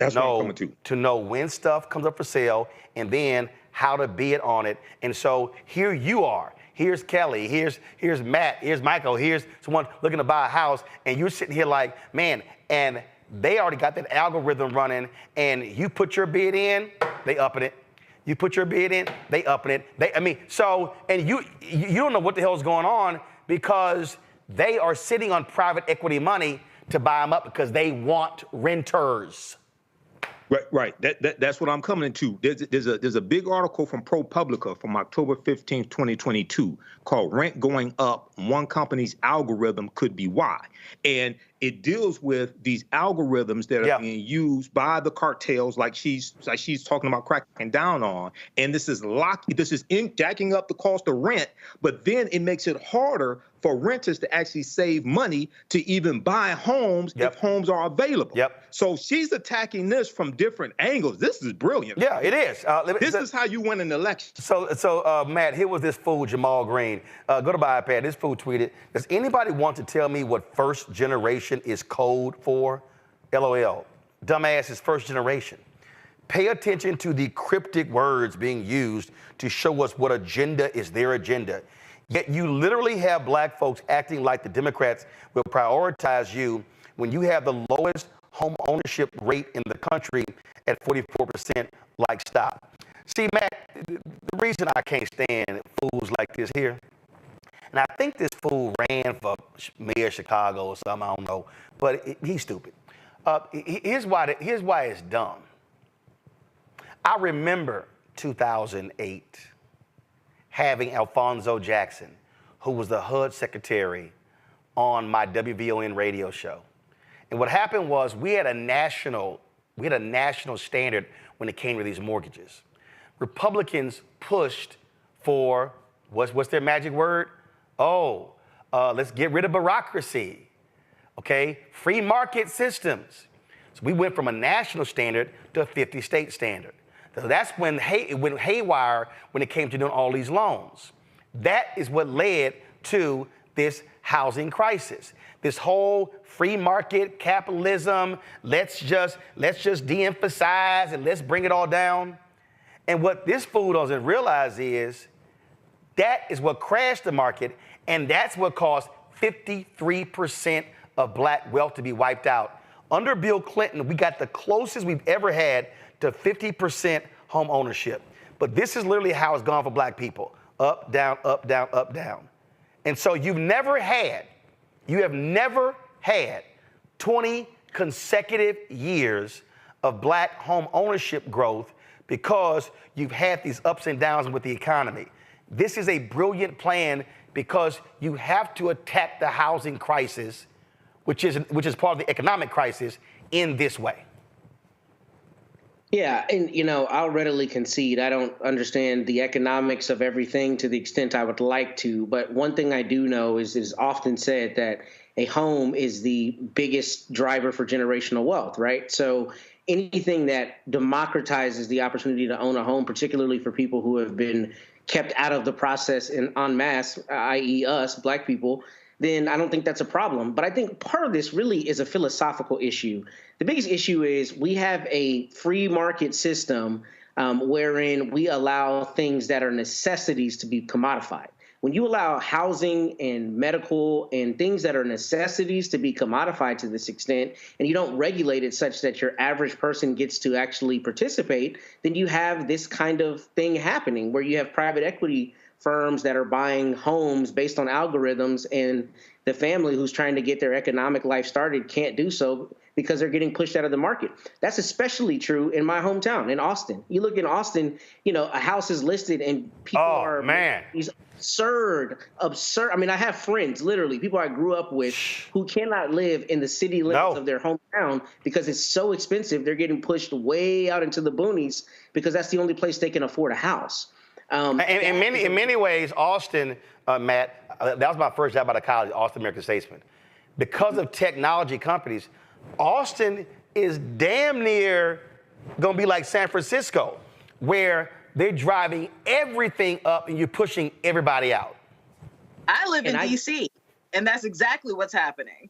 know when stuff comes up for sale, and then how to bid on it. And so here you are. Here's Kelly. Here's Matt. Here's Michael. Here's someone looking to buy a house, and you're sitting here like, man. And they already got that algorithm running, and you put your bid in, they upping it. You put your bid in, they upping it. And you don't know what the hell is going on, because they are sitting on private equity money to buy them up because they want renters. Right. That's what I'm coming into. There's a big article from ProPublica from October 15th, 2022 called "Rent Going Up, One Company's Algorithm Could Be Why." And it deals with these algorithms that are being used by the cartels, like she's talking about cracking down on. And this is jacking up the cost of rent, but then it makes it harder for renters to actually save money to even buy homes if homes are available. So she's attacking this from different angles. This is brilliant. Yeah, it is. This is how you win an election. So Matt, here was this fool, Jamal Green. Go to my iPad. This fool tweeted, does anybody want to tell me what first generation is code for? LOL. Dumbass is first generation. Pay attention to the cryptic words being used to show us what agenda is their agenda. Yet you literally have black folks acting like the Democrats will prioritize you when you have the lowest home ownership rate in the country at 44%. Like, stop. See, Matt, the reason I can't stand fools like this here, and I think this fool ran for mayor of Chicago or something, I don't know, but he's stupid. Here's why it's dumb. I remember 2008 having Alphonso Jackson, who was the HUD secretary, on my WVON radio show. And what happened was we had a national standard when it came to these mortgages. Republicans pushed for, what's their magic word? Let's get rid of bureaucracy, okay? Free market systems. So we went from a national standard to a 50-state standard. So that's when it went haywire when it came to doing all these loans. That is what led to this housing crisis. This whole free market capitalism, let's just de-emphasize and let's bring it all down. And what this fool doesn't realize is that is what crashed the market, and that's what caused 53% of black wealth to be wiped out. Under Bill Clinton, we got the closest we've ever had to 50% home ownership. But this is literally how it's gone for black people. Up, down, up, down, up, down. And so you have never had 20 consecutive years of black home ownership growth because you've had these ups and downs with the economy. This is a brilliant plan because you have to attack the housing crisis, which is part of the economic crisis, in this way. Yeah, and I'll readily concede I don't understand the economics of everything to the extent I would like to, but one thing I do know is it is often said that a home is the biggest driver for generational wealth, right? So anything that democratizes the opportunity to own a home, particularly for people who have been kept out of the process en masse, i.e. us, black people, then I don't think that's a problem. But I think part of this really is a philosophical issue. The biggest issue is we have a free market system wherein we allow things that are necessities to be commodified. When you allow housing and medical and things that are necessities to be commodified to this extent, and you don't regulate it such that your average person gets to actually participate, then you have this kind of thing happening where you have private equity firms that are buying homes based on algorithms, and the family who's trying to get their economic life started can't do so because they're getting pushed out of the market. That's especially true in my hometown, in Austin. You look in Austin, a house is listed and people these absurd. I mean, I have friends, literally, people I grew up with who cannot live in the city limits of their hometown because it's so expensive. They're getting pushed way out into the boonies because that's the only place they can afford a house. In many ways, Austin, Matt, that was my first job out of college, Austin American Statesman. Because of technology companies, Austin is damn near going to be like San Francisco, where they're driving everything up and you're pushing everybody out. I live in D.C., and that's exactly what's happening.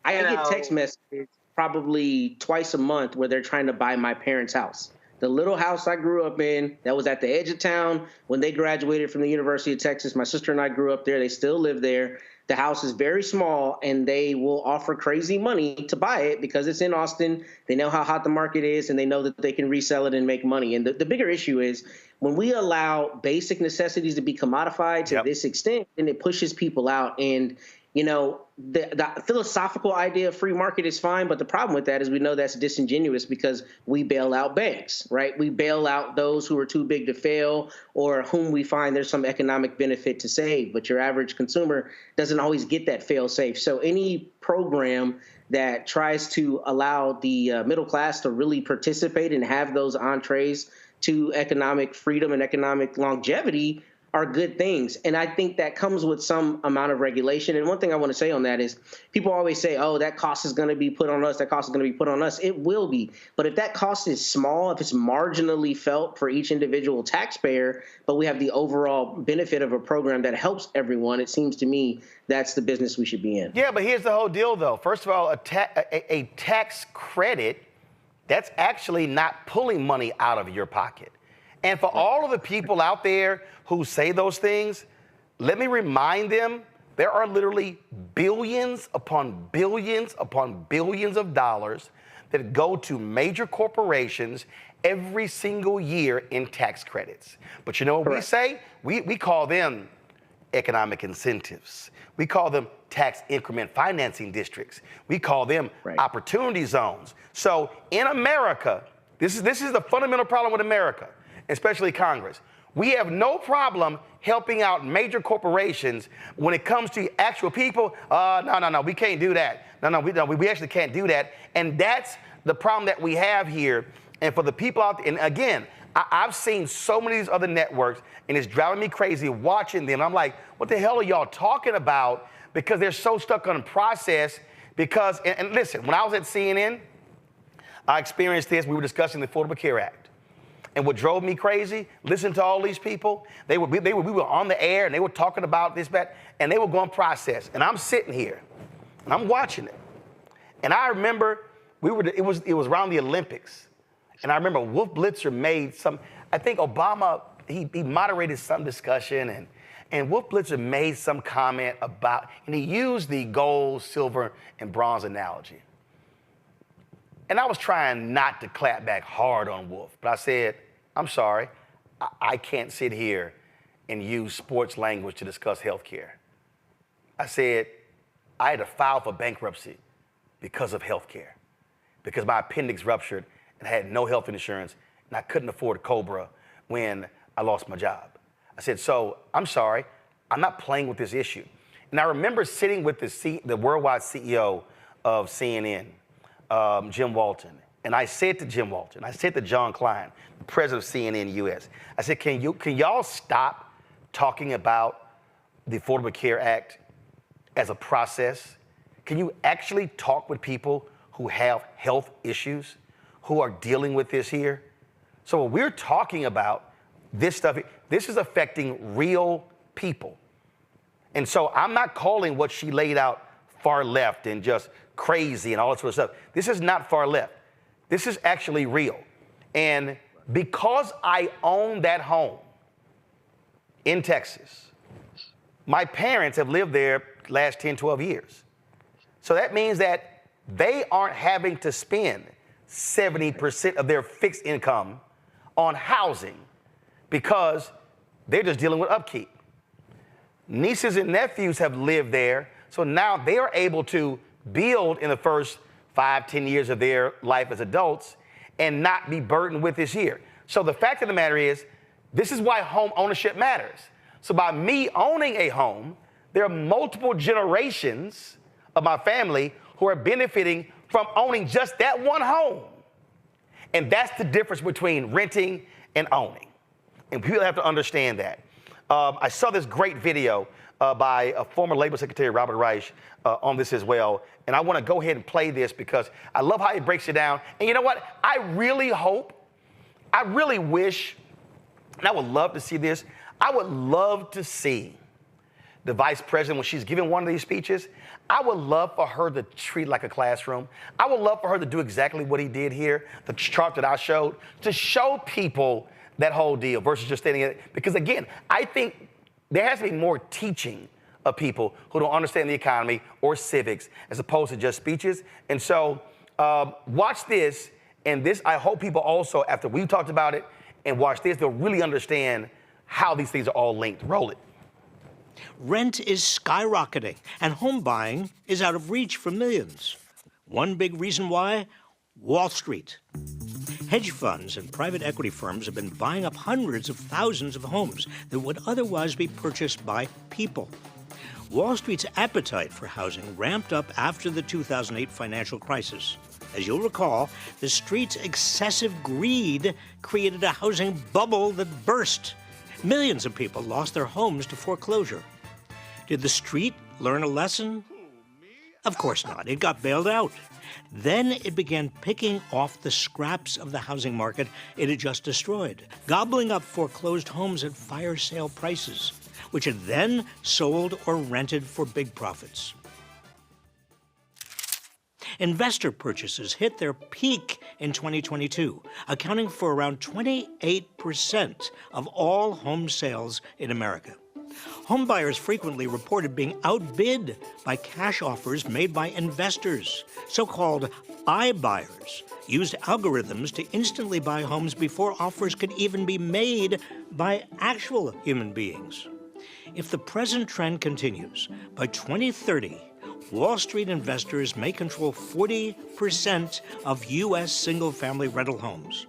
I get text messages probably twice a month where they're trying to buy my parents' house. The little house I grew up in that was at the edge of town when they graduated from the University of Texas. My sister and I grew up there. They still live there. The house is very small, and they will offer crazy money to buy it because it's in Austin. They know how hot the market is, and they know that they can resell it and make money. And the bigger issue is when we allow basic necessities to be commodified to this extent, then it pushes people out. And, you know, the philosophical idea of free market is fine, but the problem with that is we know that's disingenuous because we bail out banks, right? We bail out those who are too big to fail or whom we find there's some economic benefit to save, but your average consumer doesn't always get that fail safe. So any program that tries to allow the middle class to really participate and have those entrees to economic freedom and economic longevity are good things. And I think that comes with some amount of regulation. And one thing I want to say on that is people always say, oh, that cost is going to be put on us. That cost is going to be put on us. It will be. But if that cost is small, if it's marginally felt for each individual taxpayer, but we have the overall benefit of a program that helps everyone, it seems to me that's the business we should be in. Yeah, but here's the whole deal, though. First of all, a tax credit, that's actually not pulling money out of your pocket. And for all of the people out there who say those things, let me remind them there are literally billions upon billions upon billions of dollars that go to major corporations every single year in tax credits. But you know what we say? We call them economic incentives. We call them tax increment financing districts. We call them opportunity zones. So in America, this is the fundamental problem with America, especially Congress. We have no problem helping out major corporations when it comes to actual people. No, we can't do that. No, we actually can't do that. And that's the problem that we have here. And for the people out there, and again, I've seen so many of these other networks, and it's driving me crazy watching them. I'm like, what the hell are y'all talking about? Because they're so stuck on process. Because, and listen, when I was at CNN, I experienced this. We were discussing the Affordable Care Act. And what drove me crazy, listen to all these people. We were on the air, and they were talking about this, that, and they were going process. And I'm sitting here, and I'm watching it. And I remember it was around the Olympics. And I remember Wolf Blitzer made some, I think Obama, he moderated some discussion, and Wolf Blitzer made some comment about, and he used the gold, silver, and bronze analogy. And I was trying not to clap back hard on Wolf, but I said, I'm sorry, I can't sit here and use sports language to discuss health care. I said, I had to file for bankruptcy because of health care, because my appendix ruptured and I had no health insurance and I couldn't afford Cobra when I lost my job. I said, so I'm sorry, I'm not playing with this issue. And I remember sitting with the worldwide CEO of CNN, Jim Walton. And I said to Jim Walton, I said to John Klein, the president of CNN US, I said, can y'all stop talking about the Affordable Care Act as a process? Can you actually talk with people who have health issues, who are dealing with this here? So when we're talking about this stuff, this is affecting real people. And so I'm not calling what she laid out far left and just crazy and all that sort of stuff. This is not far left. This is actually real. And because I own that home in Texas, my parents have lived there last 10, 12 years. So that means that they aren't having to spend 70% of their fixed income on housing because they're just dealing with upkeep. Nieces and nephews have lived there, so now they are able to build in the first 5, 10 years of their life as adults and not be burdened with this here. So the fact of the matter is, this is why home ownership matters. So by me owning a home, there are multiple generations of my family who are benefiting from owning just that one home. And that's the difference between renting and owning. And people have to understand that. I saw this great video by a former Labor Secretary, Robert Reich, on this as well. And I want to go ahead and play this because I love how he breaks it down. And you know what? I really wish And I would love to see this. I would love to see the vice president, when she's giving one of these speeches, I would love for her to treat it like a classroom. I would love for her to do exactly what he did here, the chart that I showed, to show people that whole deal versus just standing in it. Because again, I think there has to be more teaching of people who don't understand the economy or civics as opposed to just speeches. And so watch this. And this, I hope people also, after we've talked about it and watch this, they'll really understand how these things are all linked. Roll it. Rent is skyrocketing, and home buying is out of reach for millions. One big reason why? Wall Street. Hedge funds and private equity firms have been buying up hundreds of thousands of homes that would otherwise be purchased by people. Wall Street's appetite for housing ramped up after the 2008 financial crisis. As you'll recall, the street's excessive greed created a housing bubble that burst. Millions of people lost their homes to foreclosure. Did the street learn a lesson? Of course not. It got bailed out. Then it began picking off the scraps of the housing market it had just destroyed, gobbling up foreclosed homes at fire sale prices, which it then sold or rented for big profits. Investor purchases hit their peak in 2022, accounting for around 28% of all home sales in America. Home buyers frequently reported being outbid by cash offers made by investors. So-called iBuyers used algorithms to instantly buy homes before offers could even be made by actual human beings. If the present trend continues, by 2030, Wall Street investors may control 40% of U.S. single-family rental homes.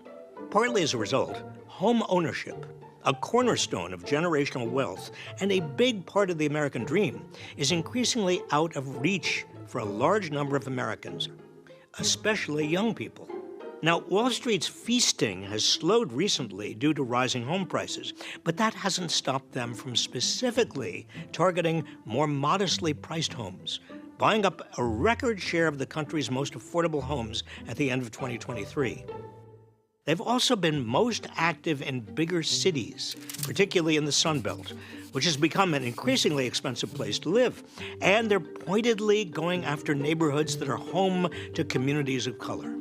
Partly as a result, home ownership, a cornerstone of generational wealth and a big part of the American dream, is increasingly out of reach for a large number of Americans, especially young people. Now, Wall Street's feasting has slowed recently due to rising home prices, but that hasn't stopped them from specifically targeting more modestly priced homes, buying up a record share of the country's most affordable homes at the end of 2023. They've also been most active in bigger cities, particularly in the Sun Belt, which has become an increasingly expensive place to live. And they're pointedly going after neighborhoods that are home to communities of color.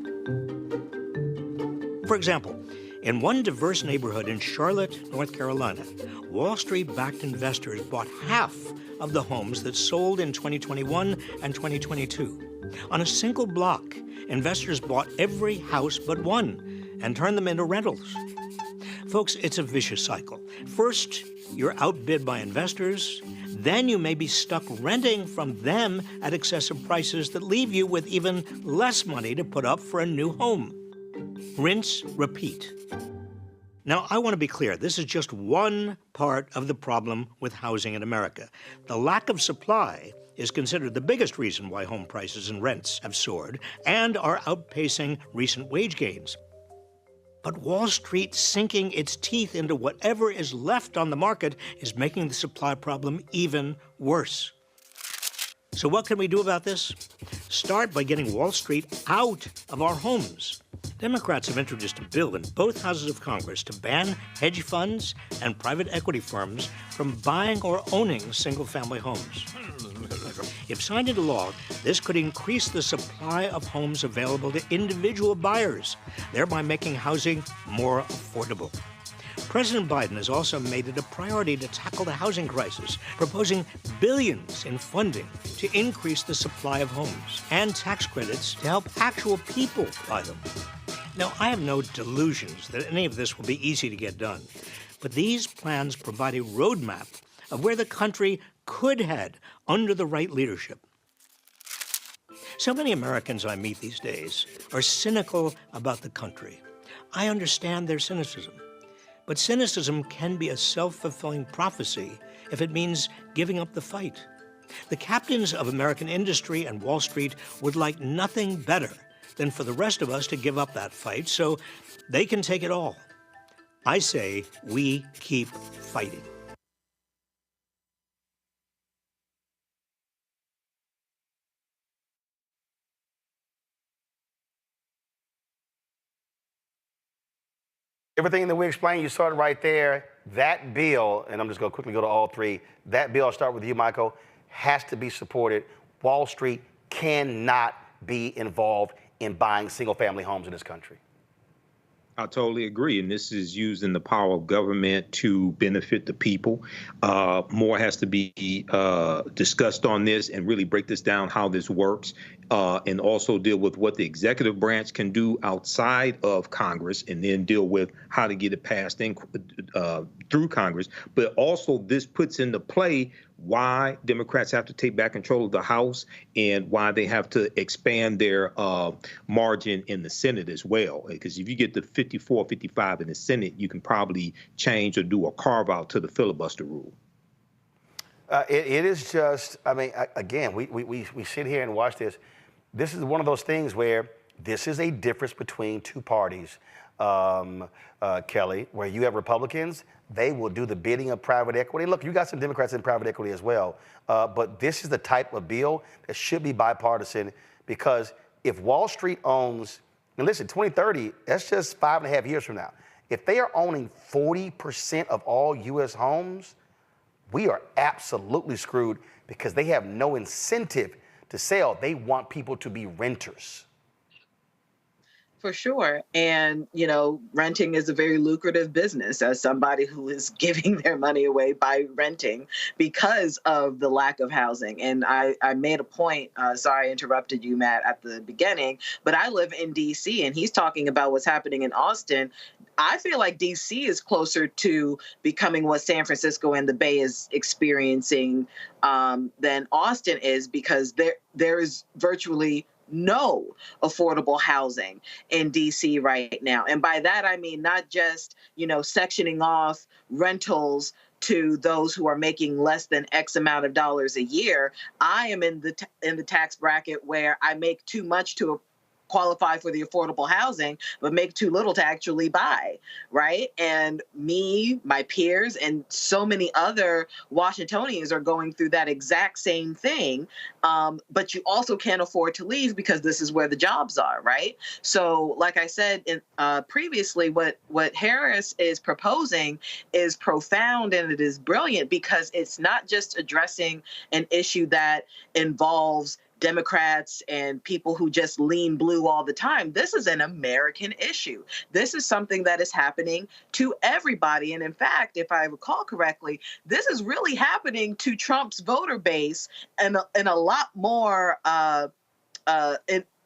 For example, in one diverse neighborhood in Charlotte, North Carolina, Wall Street-backed investors bought half of the homes that sold in 2021 and 2022. On a single block, investors bought every house but one and turned them into rentals. Folks, it's a vicious cycle. First, you're outbid by investors. Then you may be stuck renting from them at excessive prices that leave you with even less money to put up for a new home. Rinse, repeat. Now, I want to be clear. This is just one part of the problem with housing in America. The lack of supply is considered the biggest reason why home prices and rents have soared and are outpacing recent wage gains. But Wall Street sinking its teeth into whatever is left on the market is making the supply problem even worse. So what can we do about this? Start by getting Wall Street out of our homes. Democrats have introduced a bill in both houses of Congress to ban hedge funds and private equity firms from buying or owning single-family homes. If signed into law, this could increase the supply of homes available to individual buyers, thereby making housing more affordable. President Biden has also made it a priority to tackle the housing crisis, proposing billions in funding to increase the supply of homes and tax credits to help actual people buy them. Now, I have no delusions that any of this will be easy to get done, but these plans provide a roadmap of where the country could head under the right leadership. So many Americans I meet these days are cynical about the country. I understand their cynicism. But cynicism can be a self-fulfilling prophecy if it means giving up the fight. The captains of American industry and Wall Street would like nothing better than for the rest of us to give up that fight so they can take it all. I say we keep fighting. Everything that we explained, you saw it right there. That bill, and I'm just going to quickly go to all three, that bill, I'll start with you, Michael, has to be supported. Wall Street cannot be involved in buying single-family homes in this country. I totally agree. And this is using the power of government to benefit the people. More has to be discussed on this and really break this down, how this works, and also deal with what the executive branch can do outside of Congress, and then deal with how to get it passed through Congress. But also this puts into play why Democrats have to take back control of the House and why they have to expand their margin in the Senate as well. Because if you get to 54, 55 in the Senate, you can probably change or do a carve out to the filibuster rule. It is just, I mean, again, we sit here and watch this. This is one of those things where this is a difference between two parties, Kelly, where you have Republicans, they will do the bidding of private equity. Look, you got some Democrats in private equity as well, but this is the type of bill that should be bipartisan, because if Wall Street owns, and listen, 2030, that's just 5.5 years from now. If they are owning 40% of all U.S. homes, we are absolutely screwed, because they have no incentive to sell. They want people to be renters. For sure. And, you know, renting is a very lucrative business, as somebody who is giving their money away by renting because of the lack of housing. And I made a point, sorry I interrupted you, Matt, at the beginning, but I live in D.C. and he's talking about what's happening in Austin. I feel like D.C. is closer to becoming what San Francisco and the Bay is experiencing than Austin is, because there is virtually no affordable housing in DC right now. And by that, I mean not just, you know, sectioning off rentals to those who are making less than X amount of dollars a year. I am in the tax bracket where I make too much to qualify for the affordable housing, but make too little to actually buy, right? And me, my peers, and so many other Washingtonians are going through that exact same thing. But you also can't afford to leave because this is where the jobs are, right? So like I said previously, what Harris is proposing is profound and it is brilliant, because it's not just addressing an issue that involves Democrats and people who just lean blue all the time. This is an American issue. This is something that is happening to everybody. And in fact, if I recall correctly, this is really happening to Trump's voter base, and a lot more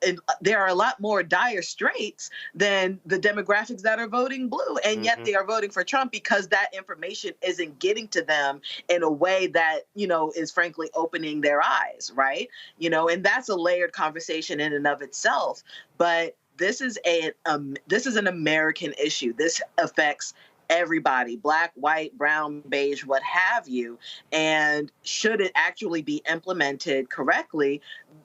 and there are a lot more dire straits than the demographics that are voting blue. And yet they are voting for Trump because that information isn't getting to them in a way that, you know, is frankly opening their eyes, right? You know, and that's a layered conversation in and of itself. But this is an American issue. This affects everybody, black, white, brown, beige, what have you. And should it actually be implemented correctly,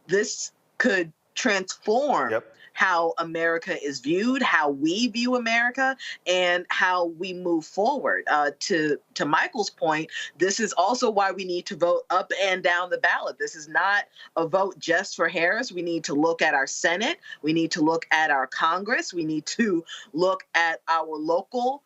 this could transform how America is viewed, how we view America, and how we move forward. To Michael's point, this is also why we need to vote up and down the ballot. This is not a vote just for Harris. We need to look at our Senate. We need to look at our Congress. We need to look at our local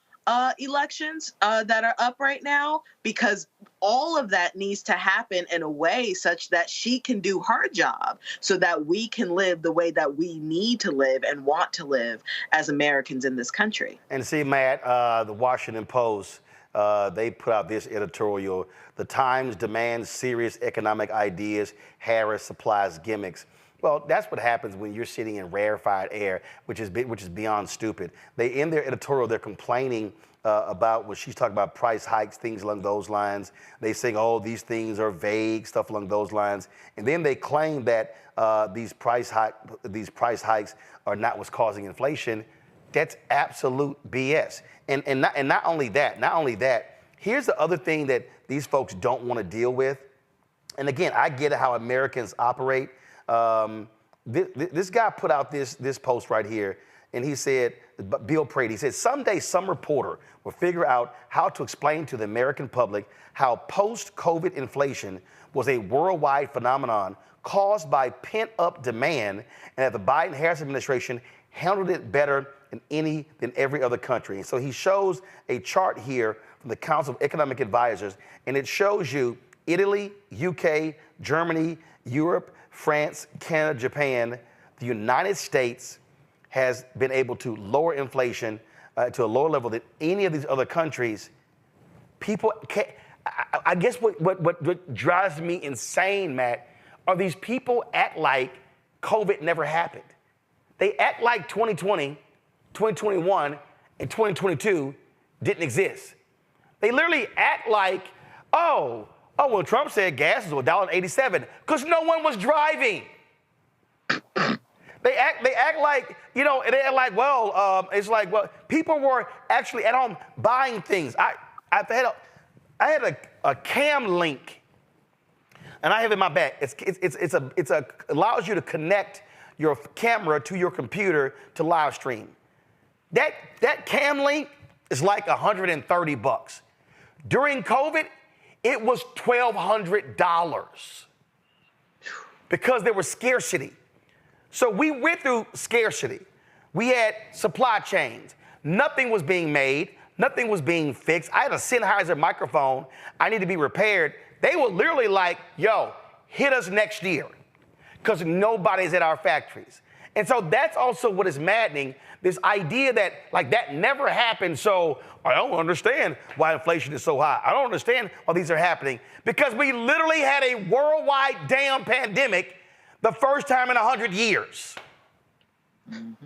elections that are up right now, because all of that needs to happen in a way such that she can do her job, so that we can live the way that we need to live and want to live as Americans in this country. And see, Matt, the Washington Post, they put out this editorial: "The Times demands serious economic ideas. Harris supplies gimmicks." Well, that's what happens when you're sitting in rarefied air, which is beyond stupid. In their editorial, they're complaining about when she's talking about price hikes, things along those lines. They say, oh, these things are vague, stuff along those lines. And then they claim that these price hikes are not what's causing inflation. That's absolute BS. And not only that, here's the other thing that these folks don't want to deal with. And again, I get how Americans operate. This guy put out this post right here, and he said, Bill Prady, he said, someday some reporter will figure out how to explain to the American public how post-COVID inflation was a worldwide phenomenon caused by pent-up demand, and that the Biden-Harris administration handled it better than every other country. And so he shows a chart here from the Council of Economic Advisors, and it shows you Italy, UK, Germany, Europe, France, Canada, Japan. The United States has been able to lower inflation to a lower level than any of these other countries. People can't, I guess what drives me insane, Matt, are these people act like COVID never happened. They act like 2020, 2021, and 2022 didn't exist. They literally act like, well, Trump said gas is $1.87 because no one was driving. They act like, they act like, it's like, people were actually at home buying things. I had a cam link, and I have it in my bag. It allows you to connect your camera to your computer to live stream. That cam link is like $130. During COVID, it was $1,200 because there was scarcity. So we went through scarcity. We had supply chains. Nothing was being made. Nothing was being fixed. I had a Sennheiser microphone. I need to be repaired. They were literally like, hit us next year because nobody's at our factories. And so that's also what is maddening, this idea that that never happened. So I don't understand why inflation is so high. I don't understand why these are happening because we literally had a worldwide damn pandemic the first time in 100 years.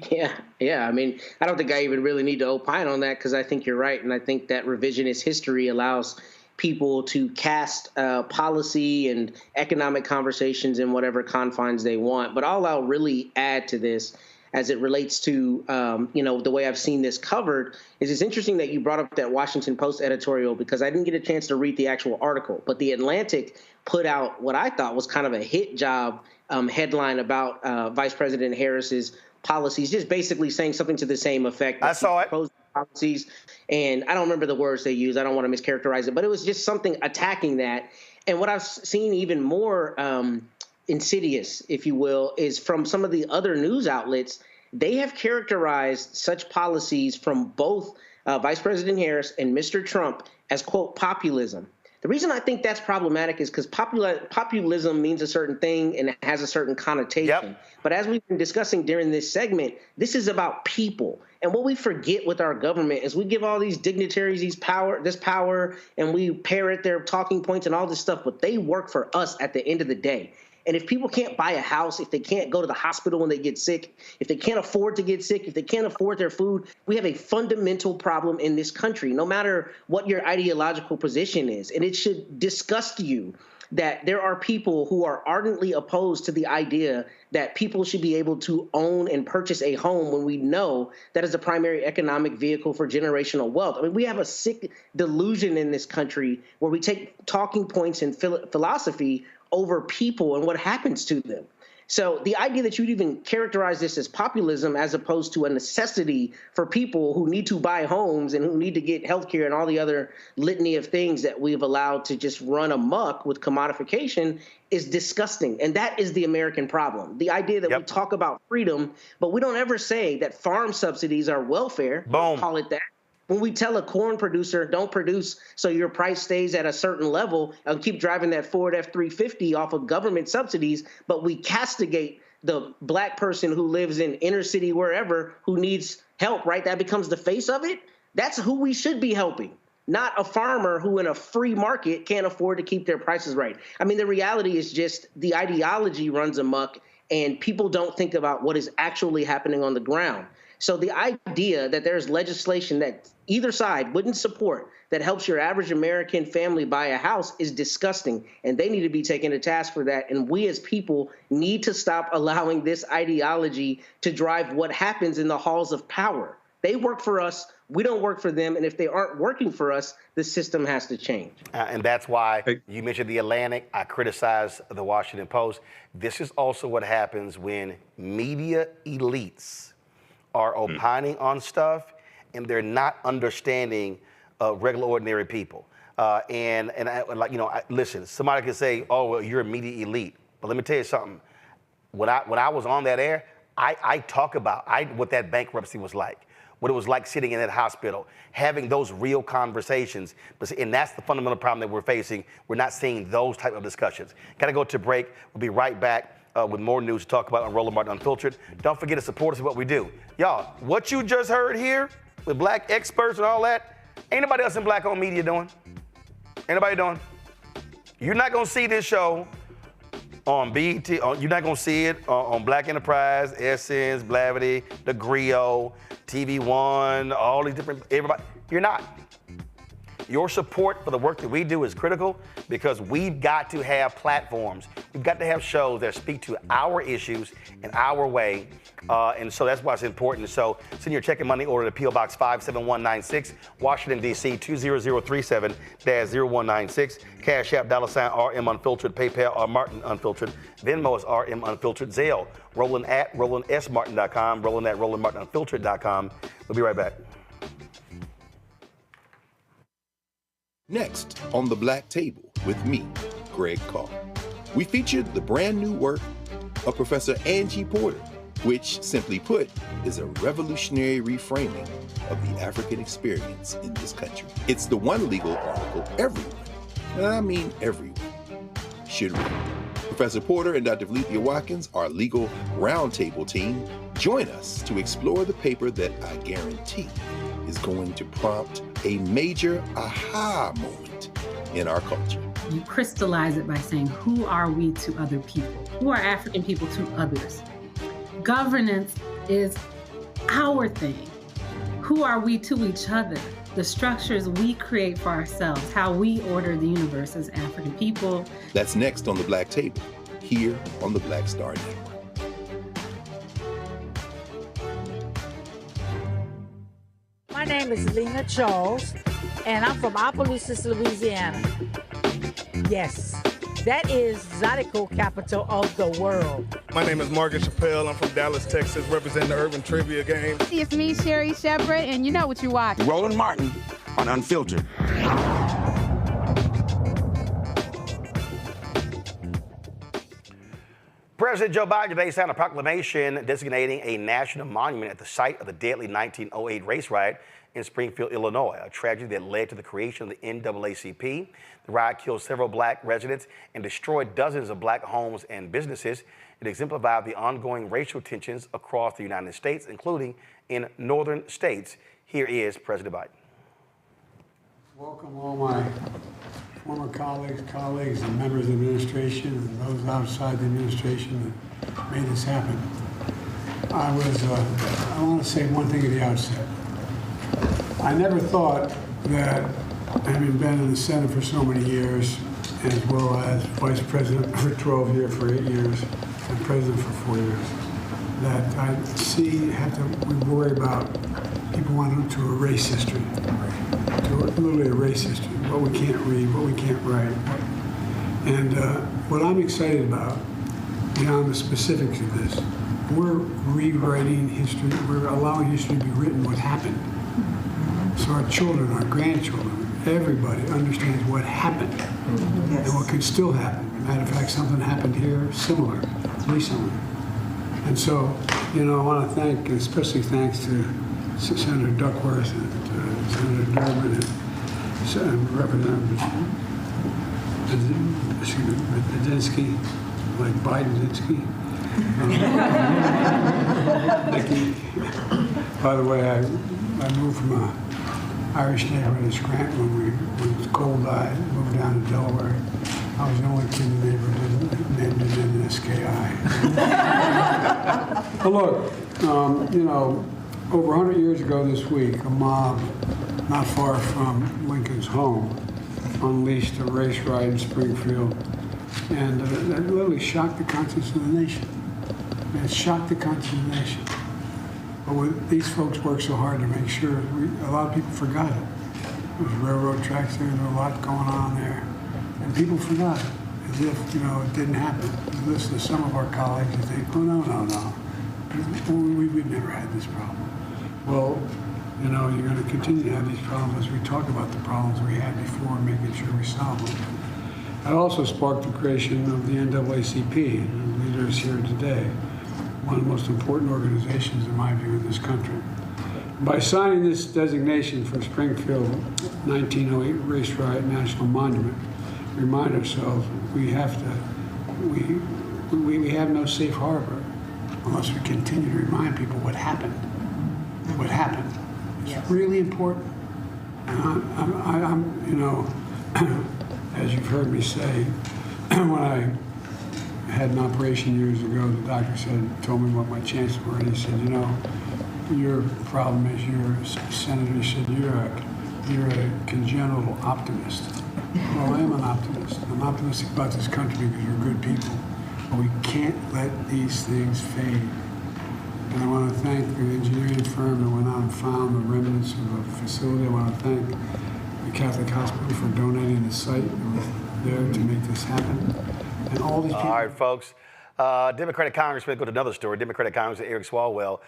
Yeah. I mean, I don't think I even really need to opine on that because I think you're right. And I think that revisionist history allows people to cast policy and economic conversations in whatever confines they want. But all I'll really add to this as it relates to, the way I've seen this covered is it's interesting that you brought up that Washington Post editorial because I didn't get a chance to read the actual article. But The Atlantic put out what I thought was kind of a hit job headline about Vice President Harris's policies, just basically saying something to the same effect. I saw it. Policies, and I don't remember the words they used. I don't want to mischaracterize it, but it was just something attacking that. And what I've seen even more insidious, if you will, is from some of the other news outlets. They have characterized such policies from both Vice President Harris and Mr. Trump as, quote, populism. The reason I think that's problematic is because populism means a certain thing and it has a certain connotation. Yep. But as we've been discussing during this segment, this is about people. And what we forget with our government is we give all these dignitaries this power, and we parrot their talking points and all this stuff, but they work for us at the end of the day. And if people can't buy a house, if they can't go to the hospital when they get sick, if they can't afford to get sick, if they can't afford their food, we have a fundamental problem in this country, no matter what your ideological position is. And it should disgust you that there are people who are ardently opposed to the idea that people should be able to own and purchase a home when we know that is a primary economic vehicle for generational wealth. I mean, we have a sick delusion in this country where we take talking points and philosophy over people and what happens to them. So the idea that you'd even characterize this as populism as opposed to a necessity for people who need to buy homes and who need to get health care and all the other litany of things that we've allowed to just run amok with commodification is disgusting. And that is the American problem. The idea that we talk about freedom, but we don't ever say that farm subsidies are welfare. Boom. Call it that. When we tell a corn producer, don't produce so your price stays at a certain level and keep driving that Ford F-350 off of government subsidies, but we castigate the black person who lives in inner city, wherever, who needs help, right? That becomes the face of it. That's who we should be helping, not a farmer who in a free market can't afford to keep their prices right. I mean, the reality is just the ideology runs amok and people don't think about what is actually happening on the ground. So the idea that there's legislation that either side wouldn't support that helps your average American family buy a house is disgusting, and they need to be taken to task for that. And we as people need to stop allowing this ideology to drive what happens in the halls of power. They work for us. We don't work for them. And if they aren't working for us, the system has to change. And that's why you mentioned The Atlantic. I criticize the Washington Post. This is also what happens when media elites are opining on stuff and they're not understanding regular, ordinary people. Listen, somebody could say, oh, well, you're a media elite. But let me tell you something. When I was on that air, I talk about what that bankruptcy was like. what it was like sitting in that hospital, having those real conversations. And that's the fundamental problem that we're facing. We're not seeing those type of discussions. Got to go to break. We'll be right back with more news to talk about on Roland Martin Unfiltered. Don't forget to support us in what we do. Y'all, what you just heard here with black experts and all that, ain't nobody else in black-owned media doing. Anybody doing? You're not going to see this show on BET. You're not going to see it on Black Enterprise, Essence, Blavity, The Griot, TV One, all these different, everybody. You're not. Your support for the work that we do is critical because we've got to have platforms. We've got to have shows that speak to our issues in our way. And so that's why it's important. So send your check and money order to P.O. Box 57196, Washington, D.C. 20037-0196. Cash App, $RM Unfiltered, PayPal, R Martin Unfiltered. Venmo is RM Unfiltered. Zelle, Roland at RolandSMartin.com, Roland at RolandMartinUnfiltered.com. We'll be right back. Next on The Black Table with me, Greg Carr. We featured the brand new work of Professor Ajike Porter, which, simply put, is a revolutionary reframing of the African experience in this country. It's the one legal article everyone, and I mean everyone, should read. Professor Porter and Dr. Valencia Watkins, our legal roundtable team, join us to explore the paper that I guarantee is going to prompt a major aha moment in our culture. You crystallize it by saying, who are we to other people? Who are African people to others? Governance is our thing. Who are we to each other? The structures we create for ourselves, how we order the universe as African people. That's next on The Black Table, here on the Black Star Network. My name is Lena Charles, and I'm from Opelousas, Louisiana. Yes, that is Zydeco capital of the world. My name is Margaret Chappelle. I'm from Dallas, Texas, representing the Urban Trivia Game. It's me, Sherry Shepherd, and you know what you watch. Roland Martin on Unfiltered. President Joe Biden today signed a proclamation designating a national monument at the site of the deadly 1908 race riot in Springfield, Illinois, a tragedy that led to the creation of the NAACP. The riot killed several black residents and destroyed dozens of black homes and businesses. It exemplified the ongoing racial tensions across the United States, including in northern states. Here is President Biden. Welcome all my former colleagues, and members of the administration, and those outside the administration that made this happen. I want to say one thing at the outset. I never thought that, having been in the Senate for so many years, as well as Vice President for 12 years, for 8 years, and President for 4 years, that I'd have to worry about people wanting to erase history, to literally erase history, what we can't read, what we can't write. And what I'm excited about, beyond the specifics of this, we're rewriting history, we're allowing history to be written what happened. So our children, our grandchildren, everybody understands what happened and what could still happen. Matter of fact, something happened here similar recently. And so, I want to thank, especially thanks to Senator Duckworth and Senator Durbin and Representative Badinsky, like Biden-Dinsky. By the way, I moved from an Irish neighborhood in Scranton when it was cold. I moved down to Delaware. I was the only kid in the neighborhood named it SKI. But look, over 100 years ago this week, a mob not far from Lincoln's home unleashed a race riot in Springfield, and that literally shocked the conscience of the nation. It shocked the conscience of the nation. But these folks worked so hard to make sure, a lot of people forgot it. There was railroad tracks there, there was a lot going on there, and people forgot it, as if, it didn't happen. You listen to some of our colleagues and think, oh, no. We've never had this problem. Well, you're going to continue to have these problems as we talk about the problems we had before and making sure we solve them. That also sparked the creation of the NAACP, and leaders here today, one of the most important organizations, in my view, in this country. By signing this designation for Springfield 1908 Race Riot National Monument, we remind ourselves we have no safe harbor unless we continue to remind people what happened. What happened. It's really important. And I'm, you know, as you've heard me say, when I had an operation years ago, the doctor told me what my chances were, and he said, you know, your problem is you're a senator. He said, you're a congenital optimist. Well, I am an optimist. I'm optimistic about this country because we're good people. But we can't let these things fade. And I want to thank the engineering firm that went out and found the remnants of the facility. I want to thank the Catholic Hospital for donating the site that was there to make this happen. And all these people. All right, folks. Democratic Congressman, go to another story. Democratic Congressman Eric Swalwell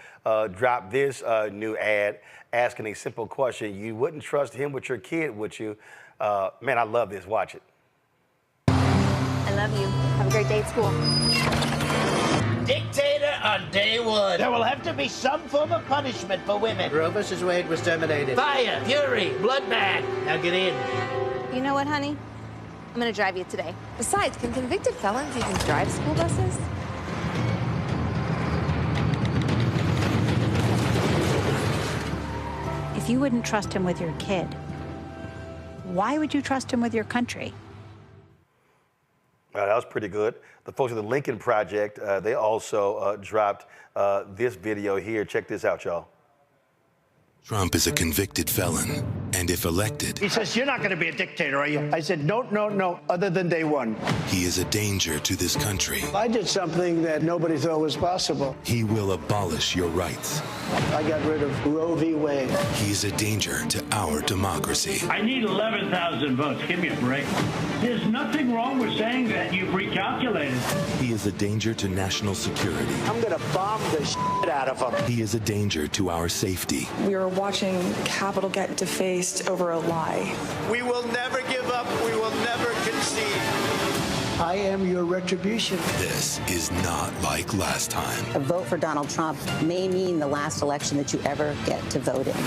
dropped this new ad asking a simple question. You wouldn't trust him with your kid, would you? Man, I love this. Watch it. I love you. Have a great day at school. Dictator on day one. There will have to be some form of punishment for women. Roe vs. Wade was terminated. Fire, fury, bloodbath. Now get in. You know what, honey? I'm gonna drive you today. Besides, can convicted felons even drive school buses? If you wouldn't trust him with your kid, why would you trust him with your country? That was pretty good. The folks at the Lincoln Project, they also dropped this video here. Check this out, y'all. Trump is a convicted felon, and if elected, He says, you're not going to be a dictator, are you? I said, no, other than day one. he is a danger to this country. I did something that nobody thought was possible. He will abolish your rights. I got rid of Roe v. Wade. He is a danger to our democracy. I need 11,000 votes. Give me a break. There's nothing wrong with saying that you've recalculated. He is a danger to national security. I'm going to bomb the shit out of them. He is a danger to our safety. We were watching Capitol get defaced over a lie. We will never give up. We will never concede. I am your retribution. This is not like last time. A vote for Donald Trump may mean the last election that you ever get to vote in.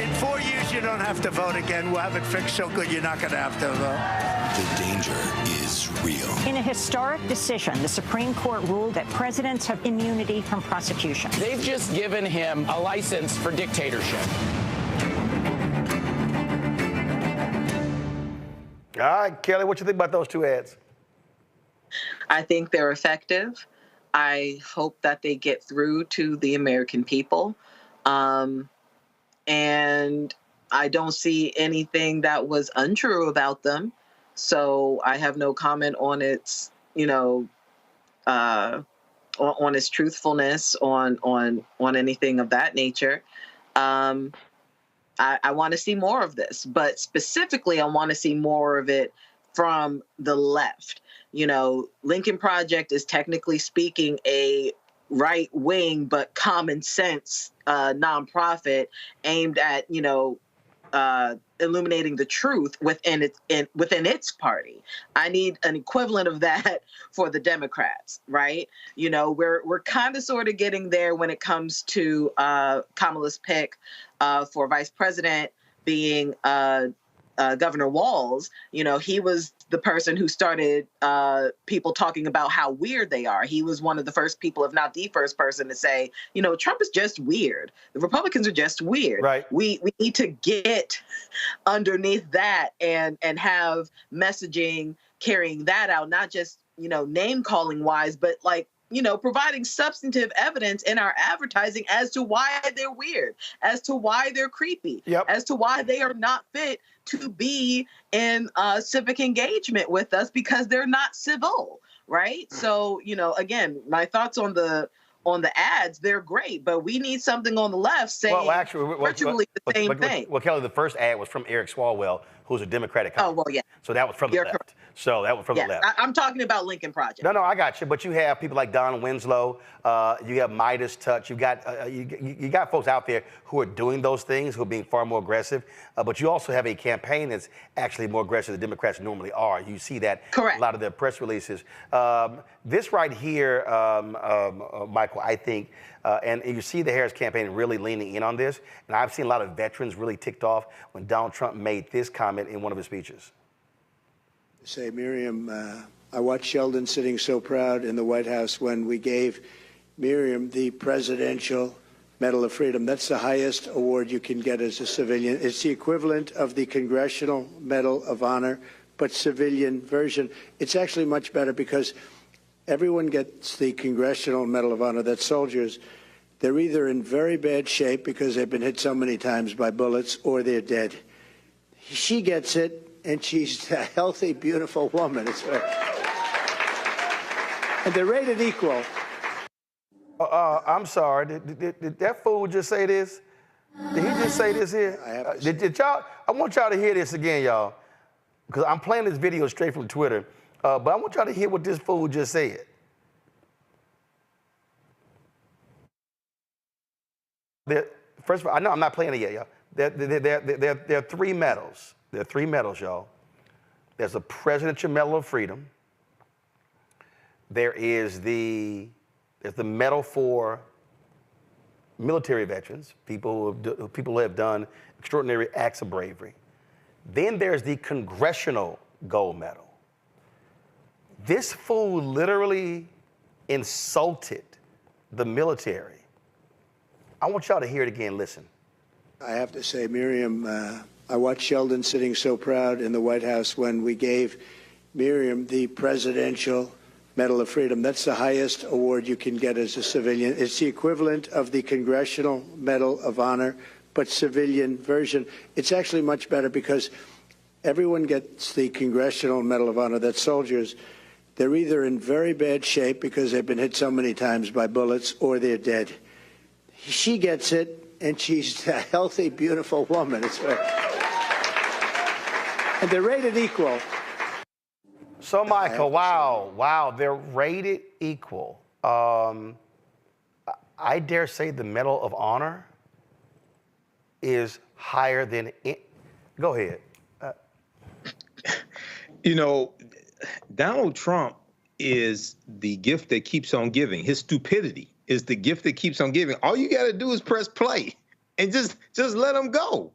In 4 years, you don't have to vote again. We'll have it fixed so good you're not going to have to vote. The danger is real. In a historic decision, the Supreme Court ruled that presidents have immunity from prosecution. They've just given him a license for dictatorship. All right, Kelly, what you think about those two ads? I think they're effective. I hope that they get through to the American people. And I don't see anything that was untrue about them. So I have no comment on its, on its truthfulness, on anything of that nature. I want to see more of this, but specifically, I want to see more of it from the left. Lincoln Project is technically speaking a right wing but common sense nonprofit aimed at illuminating the truth within its party. I need an equivalent of that for the Democrats, right? We're kind of sort of getting there when it comes to Kamala's pick for vice president being Governor Walz. He was the person who started people talking about how weird they are. He was one of the first people, if not the first person, to say, Trump is just weird. The Republicans are just weird. Right. We need to get underneath that and have messaging carrying that out, not just, name calling wise, but providing substantive evidence in our advertising as to why they're weird, as to why they're creepy, as to why they are not fit to be in civic engagement with us because they're not civil, right? So, again, my thoughts on the ads, they're great, but we need something on the left saying virtually the same thing. Well, Kelly, the first ad was from Eric Swalwell, who's a Democratic Oh, congressman. well, yeah. So that was from the left. Correct. So that was from the left. I'm talking about Lincoln Project. No, I got you. But you have people like Don Winslow. You have Midas Touch. You got folks out there who are doing those things, who are being far more aggressive. But you also have a campaign that's actually more aggressive than Democrats normally are. You see that Correct. in a lot of their press releases. This right here, Michael, I think, and you see the Harris campaign really leaning in on this. And I've seen a lot of veterans really ticked off when Donald Trump made this comment in one of his speeches. Say, Miriam, I watched Sheldon sitting so proud in the White House when we gave Miriam the Presidential Medal of Freedom. That's the highest award you can get as a civilian. It's the equivalent of the Congressional Medal of Honor, but civilian version. It's actually much better because everyone gets the Congressional Medal of Honor. That's soldiers. They're either in very bad shape because they've been hit so many times by bullets, or they're dead. She gets it. And she's a healthy, beautiful woman. And they're rated equal. I'm sorry. Did that fool just say this? Did he just say this here? Did y'all? I want y'all to hear this again, y'all, because I'm playing this video straight from Twitter. But I want y'all to hear what this fool just said. First of all, I know I'm not playing it yet, y'all. There are three medals. There are three medals, y'all. There's the Presidential Medal of Freedom. There's the medal for military veterans, people who have done extraordinary acts of bravery. Then there's the Congressional Gold Medal. This fool literally insulted the military. I want y'all to hear it again. Listen. I have to say, Miriam, I watched Sheldon sitting so proud in the White House when we gave Miriam the Presidential Medal of Freedom. That's the highest award you can get as a civilian. It's the equivalent of the Congressional Medal of Honor, but civilian version. It's actually much better because everyone gets the Congressional Medal of Honor. That's soldiers. They're either in very bad shape because they've been hit so many times by bullets, or they're dead. She gets it. And she's a healthy, beautiful woman. And they're rated equal. So, Michael, wow, they're rated equal. I dare say the Medal of Honor is higher than it. Go ahead. You know, Donald Trump is the gift that keeps on giving. His stupidity is the gift that keeps on giving. All you got to do is press play and just let him go.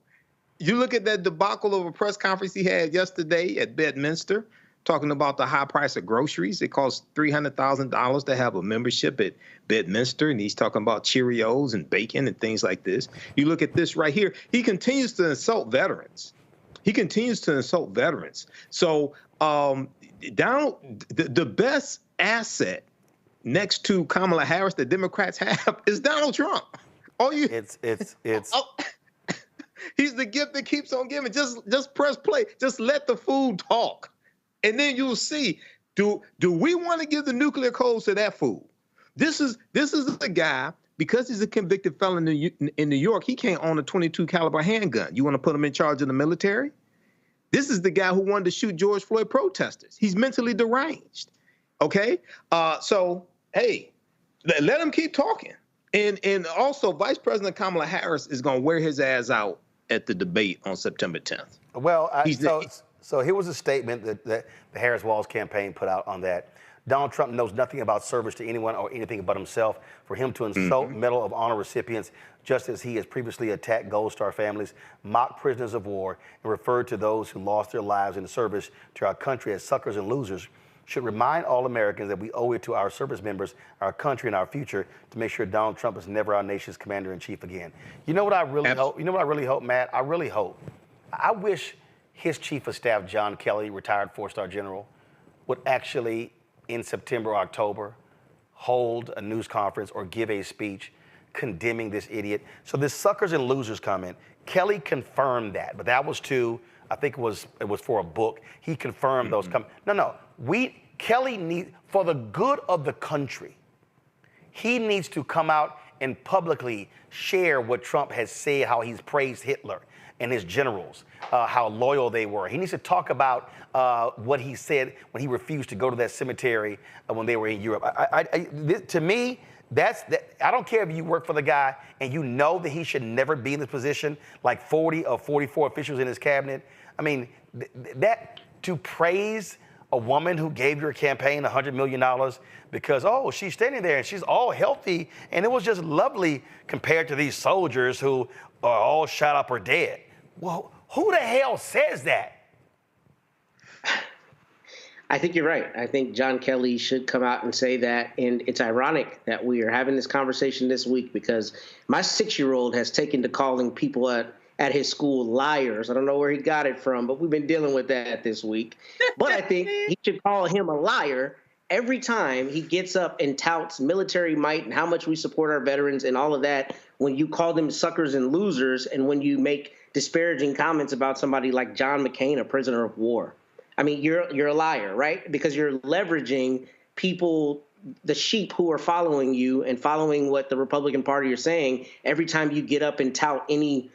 You look at that debacle of a press conference he had yesterday at Bedminster, talking about the high price of groceries. It costs $300,000 to have a membership at Bedminster, and he's talking about Cheerios and bacon and things like this. You look at this right here. He continues to insult veterans. So Donald, the best asset next to Kamala Harris that Democrats have is Donald Trump. It's he's the gift that keeps on giving. Just press play. Just let the fool talk, and then you'll see. Do we want to give the nuclear codes to that fool? This is the guy, because he's a convicted felon in New York. He can't own a .22 caliber handgun. You want to put him in charge of the military? This is the guy who wanted to shoot George Floyd protesters. He's mentally deranged. Okay, so hey, let him keep talking. And also, Vice President Kamala Harris is going to wear his ass out at the debate on September 10th. Well, so here was a statement that the Harris-Walz campaign put out on that. Donald Trump knows nothing about service to anyone or anything but himself. For him to insult Medal of Honor recipients, just as he has previously attacked Gold Star families, mocked prisoners of war, and referred to those who lost their lives in the service to our country as suckers and losers, should remind all Americans that we owe it to our service members, our country, and our future to make sure Donald Trump is never our nation's commander-in-chief again. You know what I really hope? You know what I really hope, Matt? I really hope. I wish his chief of staff, John Kelly, retired four-star general, would actually, in September or October, hold a news conference or give a speech condemning this idiot. So this suckers and losers comment, Kelly confirmed that, but that was I think it was for a book. He confirmed those comments. No. Kelly needs, for the good of the country, he needs to come out and publicly share what Trump has said, how he's praised Hitler, and his generals, how loyal they were. He needs to talk about what he said when he refused to go to that cemetery when they were in Europe. To me, I don't care if you work for the guy and you know that he should never be in this position, like 40 or 44 officials in his cabinet. I mean, that to praise a woman who gave your campaign $100 million because, oh, she's standing there and she's all healthy and it was just lovely compared to these soldiers who are all shot up or dead. Well, who the hell says that? I think you're right. I think John Kelly should come out and say that. And it's ironic that we are having this conversation this week because my 6-year-old has taken to calling people at his school liars. I don't know where he got it from, but we've been dealing with that this week. But I think he should call him a liar every time he gets up and touts military might and how much we support our veterans and all of that, when you call them suckers and losers and when you make disparaging comments about somebody like John McCain, a prisoner of war. I mean, you're a liar, right? Because you're leveraging people, the sheep who are following you and following what the Republican Party are saying every time you get up and tout any,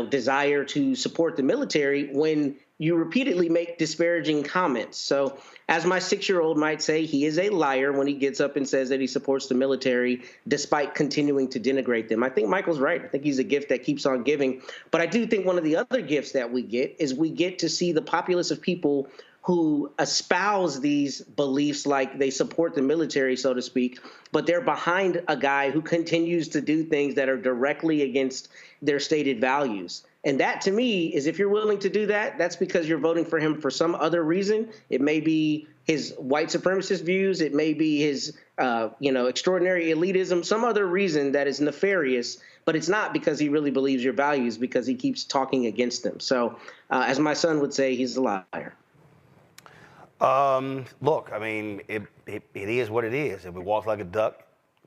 desire to support the military when you repeatedly make disparaging comments. So as my 6-year-old might say, he is a liar when he gets up and says that he supports the military despite continuing to denigrate them. I think Michael's right. I think he's a gift that keeps on giving. But I do think one of the other gifts that we get is we get to see the populace of people who espouse these beliefs like they support the military, so to speak, but they're behind a guy who continues to do things that are directly against their stated values. And that, to me, is if you're willing to do that, that's because you're voting for him for some other reason. It may be his white supremacist views. It may be his, extraordinary elitism, some other reason that is nefarious. But it's not because he really believes your values, because he keeps talking against them. So as my son would say, he's a liar. Look, I mean, it is what it is. If it walks like a duck,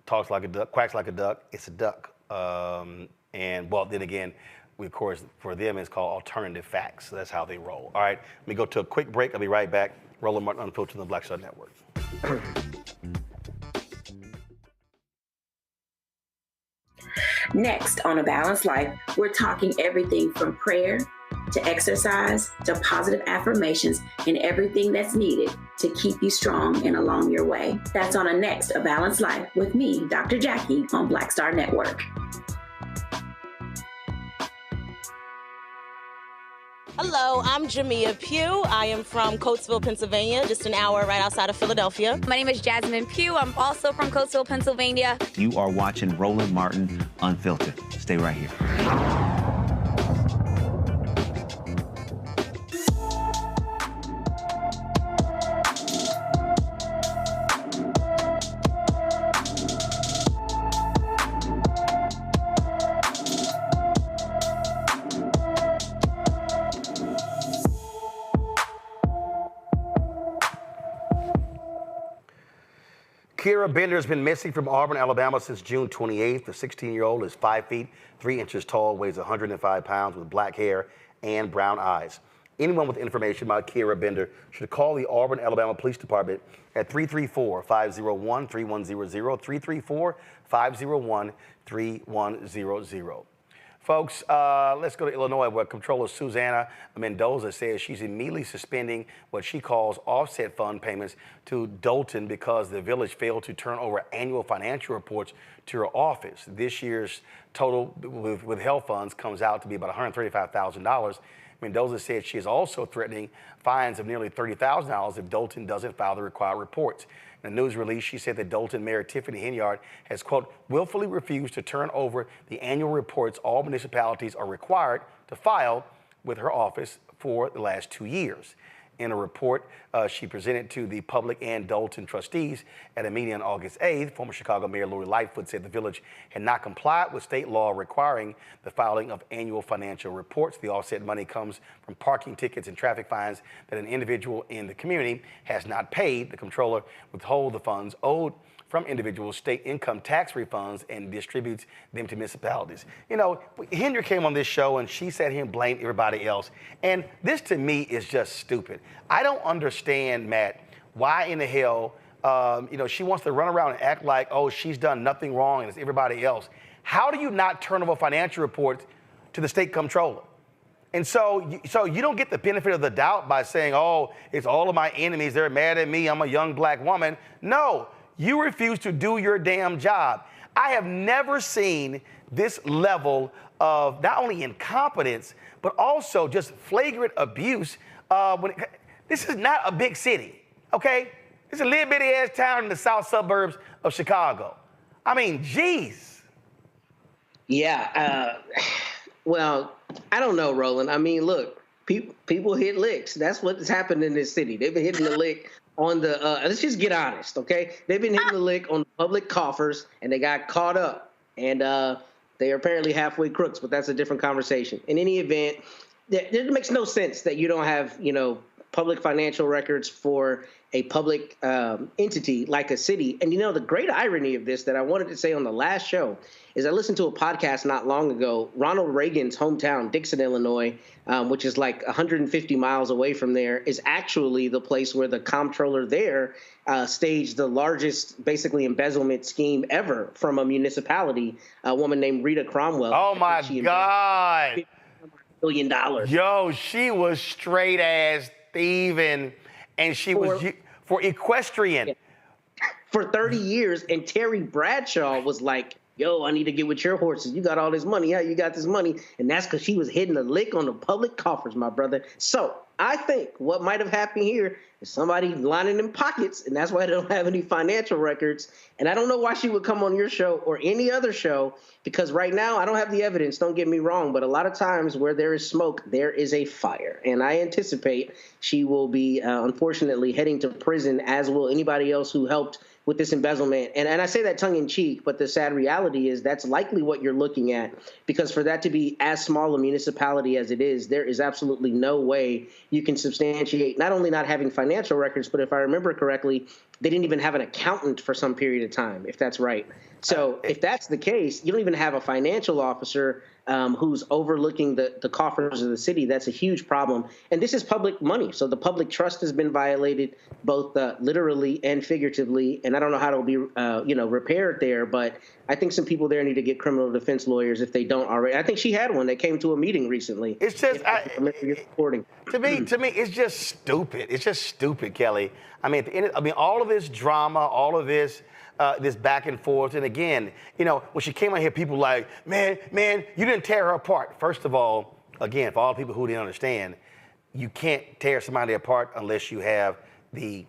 talks like a duck, quacks like a duck, it's a duck. And, well, then again, of course, for them, it's called alternative facts. So that's how they roll. All right, let me go to a quick break. I'll be right back. Roland Martin Unfiltered on the Black Star Network. Next on A Balanced Life, we're talking everything from prayer to exercise to positive affirmations and everything that's needed to keep you strong and along your way. That's on a next A Balanced Life with me, Dr. Jackie, on Black Star Network. Hello, I'm Jamia Pugh. I am from Coatesville, Pennsylvania, just an hour right outside of Philadelphia. My name is Jasmine Pugh. I'm also from Coatesville, Pennsylvania. You are watching Roland Martin Unfiltered. Stay right here. Kira Bender has been missing from Auburn, Alabama since June 28th. The 16-year-old is 5 feet, 3 inches tall, weighs 105 pounds with black hair and brown eyes. Anyone with information about Kira Bender should call the Auburn, Alabama Police Department at 334-501-3100, 334-501-3100. Folks, let's go to Illinois, where Comptroller Susanna Mendoza says she's immediately suspending what she calls offset fund payments to Dolton because the village failed to turn over annual financial reports to her office. This year's total with health funds comes out to be about $135,000. Mendoza said she is also threatening fines of nearly $30,000 if Dolton doesn't file the required reports. In a news release, she said that Dolton Mayor Tiffany Henyard has, quote, willfully refused to turn over the annual reports all municipalities are required to file with her office for the last 2 years. In a report she presented to the public and Dolton trustees at a meeting on August 8th, former Chicago Mayor Lori Lightfoot said the village had not complied with state law requiring the filing of annual financial reports. The offset money comes from parking tickets and traffic fines that an individual in the community has not paid. The comptroller withholds the funds owed from individuals' state income tax refunds and distributes them to municipalities. You know, Henry came on this show and she sat here and blamed everybody else. And this to me is just stupid. I don't understand, Matt, why in the hell, she wants to run around and act like, oh, she's done nothing wrong and it's everybody else. How do you not turn over financial reports to the state comptroller? And so you don't get the benefit of the doubt by saying, oh, it's all of my enemies. They're mad at me. I'm a young black woman. No, you refuse to do your damn job. I have never seen this level of not only incompetence, but also just flagrant abuse. This is not a big city, okay? It's a little bitty ass town in the south suburbs of Chicago. I mean, geez. Yeah, well, I don't know, Roland. I mean, look, people hit licks. That's what's happened in this city. They've been hitting the lick on the, let's just get honest, okay? They've been hitting the lick on the public coffers, and they got caught up. And they are apparently halfway crooks, but that's a different conversation. In any event, it makes no sense that you don't have, public financial records for a public entity like a city. And, the great irony of this that I wanted to say on the last show is I listened to a podcast not long ago. Ronald Reagan's hometown, Dixon, Illinois, which is like 150 miles away from there, is actually the place where the comptroller there staged the largest, basically, embezzlement scheme ever from a municipality, a woman named Rita Cromwell. Oh, my God. $1 billion. Yo, she was straight ass thieving, and she was for equestrian. For 30 years, and Terry Bradshaw was like, yo, I need to get with your horses. You got all this money. How you got this money? And that's because she was hitting a lick on the public coffers, my brother. So I think what might have happened here is somebody lining them pockets, and that's why they don't have any financial records. And I don't know why she would come on your show or any other show, because right now I don't have the evidence, don't get me wrong, but a lot of times where there is smoke, there is a fire. And I anticipate she will be, unfortunately, heading to prison, as will anybody else who helped with this embezzlement. And I say that tongue in cheek, but the sad reality is that's likely what you're looking at, because for that to be as small a municipality as it is, there is absolutely no way you can substantiate not only not having financial records, but if I remember correctly, they didn't even have an accountant for some period of time, if that's right. So if that's the case, you don't even have a financial officer who's overlooking the coffers of the city. That's a huge problem. And this is public money. So the public trust has been violated, both literally and figuratively. And I don't know how it'll be, repaired there. But I think some people there need to get criminal defense lawyers if they don't already. I think she had one that came to a meeting recently. It's just, to me, it's just stupid. It's just stupid, Kelly. I mean, at the end, all of this drama, all of this, this back and forth. And again, when she came out here, people like, man, you didn't tear her apart. First of all, again, for all the people who didn't understand, you can't tear somebody apart unless you have the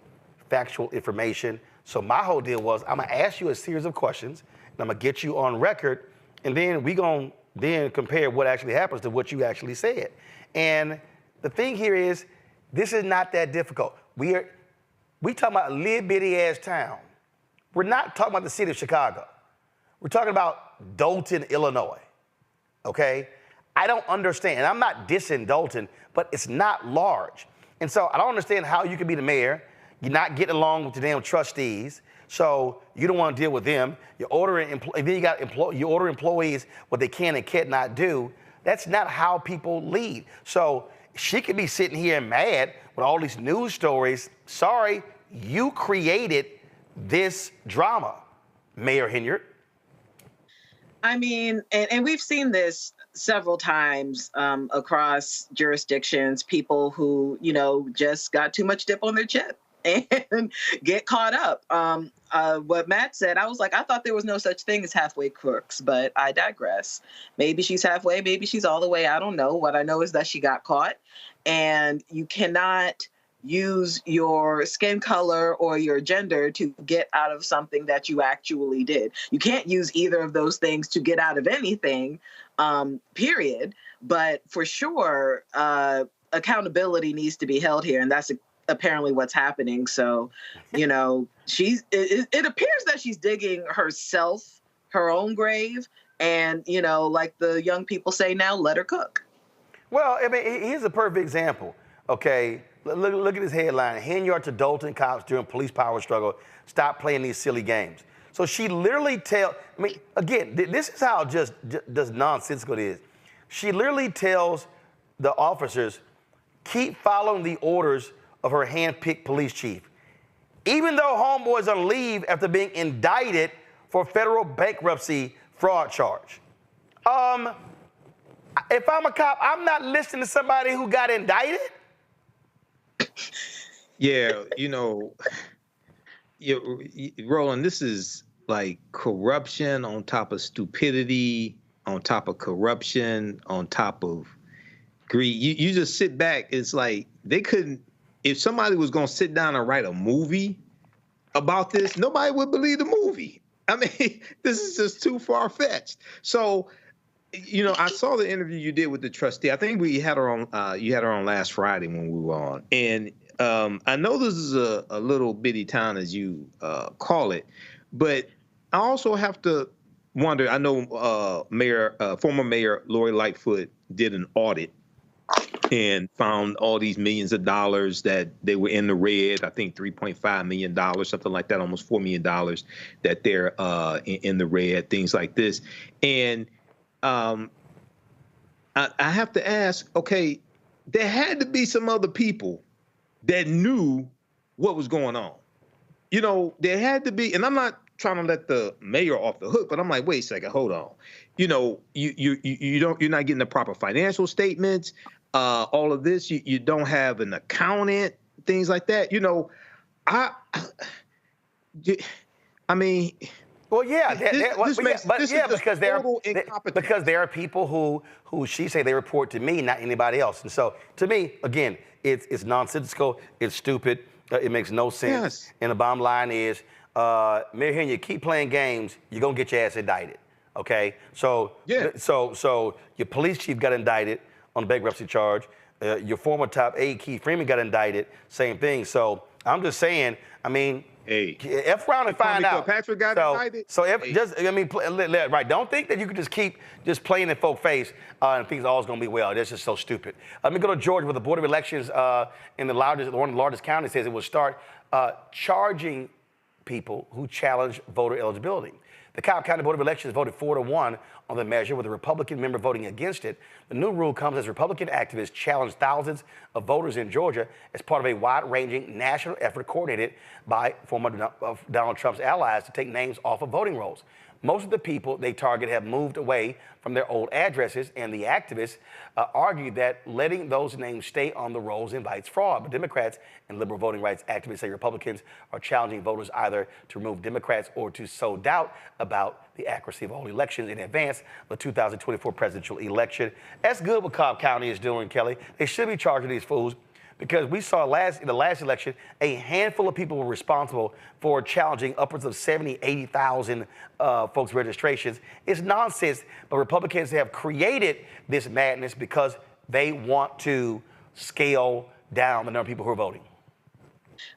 factual information. So my whole deal was, I'm going to ask you a series of questions, and I'm going to get you on record, and then we're going to then compare what actually happens to what you actually said. And the thing here is, this is not that difficult. We talking about a little bitty ass town. We're not talking about the city of Chicago. We're talking about Dolton, Illinois, okay? I don't understand, and I'm not dissing Dolton, but it's not large. And so I don't understand how you can be the mayor, you're not getting along with the damn trustees, so you don't want to deal with them. You're ordering, and then you order employees what they can and can't not do. That's not how people lead. So she could be sitting here mad with all these news stories. Sorry, you created this drama, Mayor Henyard. I mean, and we've seen this several times across jurisdictions, people who, just got too much dip on their chip and get caught up. What Matt said, I was like, I thought there was no such thing as halfway crooks, but I digress. Maybe she's halfway, maybe she's all the way. I don't know. What I know is that she got caught, and you cannot use your skin color or your gender to get out of something that you actually did. You can't use either of those things to get out of anything, period. But for sure, accountability needs to be held here. And that's apparently what's happening. So, it appears that she's digging herself, her own grave. And, like the young people say now, let her cook. Well, I mean, here's a perfect example, okay? Look at this headline. Henyard to Dolton cops during police power struggle. Stop playing these silly games. So she literally again, this is how just nonsensical it is. She literally tells the officers, keep following the orders of her hand-picked police chief. Even though homeboy's on leave after being indicted for federal bankruptcy fraud charge. If I'm a cop, I'm not listening to somebody who got indicted. Yeah, Roland, this is like corruption on top of stupidity, on top of corruption, on top of greed. You just sit back. It's like they couldn't. If somebody was going to sit down and write a movie about this, nobody would believe the movie. I mean, this is just too far-fetched. So, I saw the interview you did with the trustee. I think we had her on. You had her on last Friday when we were on, and I know this is a little bitty town, as you call it, but I also have to wonder. I know former Mayor Lori Lightfoot did an audit and found all these millions of dollars that they were in the red. I think $3.5 million, something like that, almost $4 million that they're in the red, things like this. And I have to ask, okay, there had to be some other people that knew what was going on. There had to be, and I'm not trying to let the mayor off the hook, but I'm like, wait a second, hold on. You're not getting the proper financial statements. All of this, you don't have an accountant, things like that. I mean. Well, yeah, because there are people who she say they report to me, not anybody else. And so, to me, again, it's nonsensical, it's stupid, it makes no sense. Yes. And the bottom line is, Mayor Henry, you keep playing games, you're gonna get your ass indicted. Okay, so your police chief got indicted on a bankruptcy charge. Your former top aide, Keith Freeman, got indicted. Same thing. So I'm just saying. I mean, F around and find out. Patrick got indicted. So right. Don't think that you can just keep playing in folks' face and think it's always going to be well. That's just so stupid. Let me go to Georgia, where the Board of Elections in one of the largest counties says it will start charging people who challenge voter eligibility. The Cobb County Board of Elections voted 4-1 on the measure, with a Republican member voting against it. The new rule comes as Republican activists challenge thousands of voters in Georgia as part of a wide-ranging national effort coordinated by former Donald Trump's allies to take names off of voting rolls. Most of the people they target have moved away from their old addresses, and the activists argue that letting those names stay on the rolls invites fraud. But Democrats and liberal voting rights activists say Republicans are challenging voters either to remove Democrats or to sow doubt about the accuracy of all elections in advance of the 2024 presidential election. That's good what Cobb County is doing, Kelly. They should be charging these fools, because we saw in the last election, a handful of people were responsible for challenging upwards of 70, 80,000 folks' registrations. It's nonsense, but Republicans have created this madness because they want to scale down the number of people who are voting.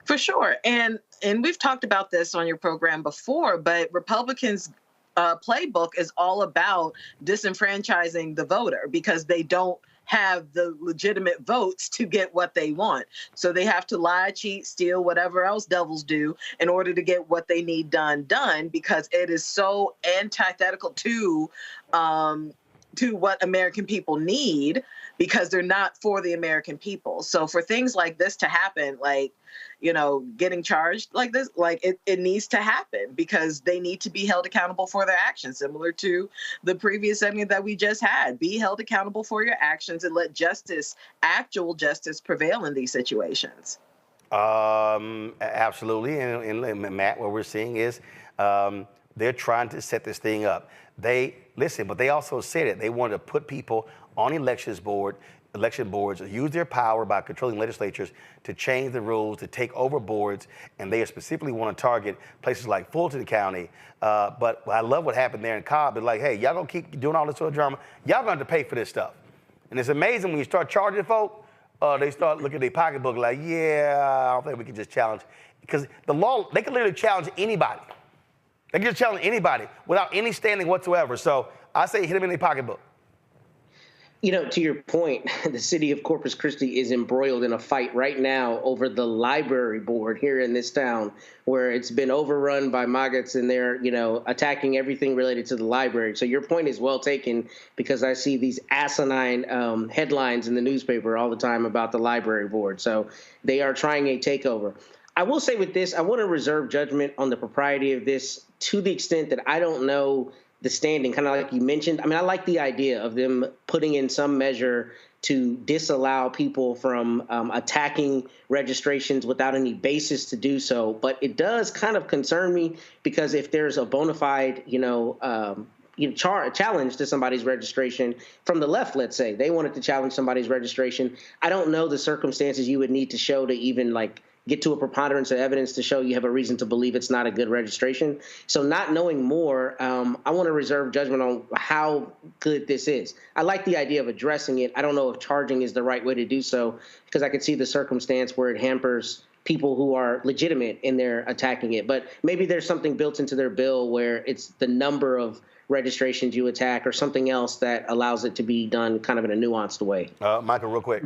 For sure. And we've talked about this on your program before, but Republicans' playbook is all about disenfranchising the voter because they don't have the legitimate votes to get what they want. So they have to lie, cheat, steal, whatever else devils do in order to get what they need done, because it is so antithetical to what American people need, because they're not for the American people. So for things like this to happen, getting charged like this, it needs to happen because they need to be held accountable for their actions, similar to the previous segment that we just had. Be held accountable for your actions and let actual justice prevail in these situations. Absolutely. And Matt, what we're seeing is they're trying to set this thing up. But they also said it. They wanted to put people on election boards, use their power by controlling legislatures to change the rules, to take over boards, and they specifically want to target places like Fulton County. But I love what happened there in Cobb. It's like, hey, y'all gonna keep doing all this sort of drama. Y'all gonna have to pay for this stuff. And it's amazing when you start charging folk, they start looking at their pocketbook like, yeah, I don't think we can just challenge. Because the law, they can literally challenge anybody. They can just challenge anybody without any standing whatsoever. So I say hit them in their pocketbook. To your point, the city of Corpus Christi is embroiled in a fight right now over the library board here in this town, where it's been overrun by maggots and they're, attacking everything related to the library. So your point is well taken, because I see these asinine headlines in the newspaper all the time about the library board. So they are trying a takeover. I will say with this, I want to reserve judgment on the propriety of this to the extent that I don't know the standing, kind of like you mentioned. I mean, I like the idea of them putting in some measure to disallow people from attacking registrations without any basis to do so. But it does kind of concern me because if there's a bona fide, challenge to somebody's registration from the left, let's say they wanted to challenge somebody's registration, I don't know the circumstances you would need to show to even get to a preponderance of evidence to show you have a reason to believe it's not a good registration. So not knowing more, I want to reserve judgment on how good this is. I like the idea of addressing it. I don't know if charging is the right way to do so, because I could see the circumstance where it hampers people who are legitimate in their attacking it. But maybe there's something built into their bill where it's the number of registrations you attack or something else that allows it to be done kind of in a nuanced way. Michael, real quick.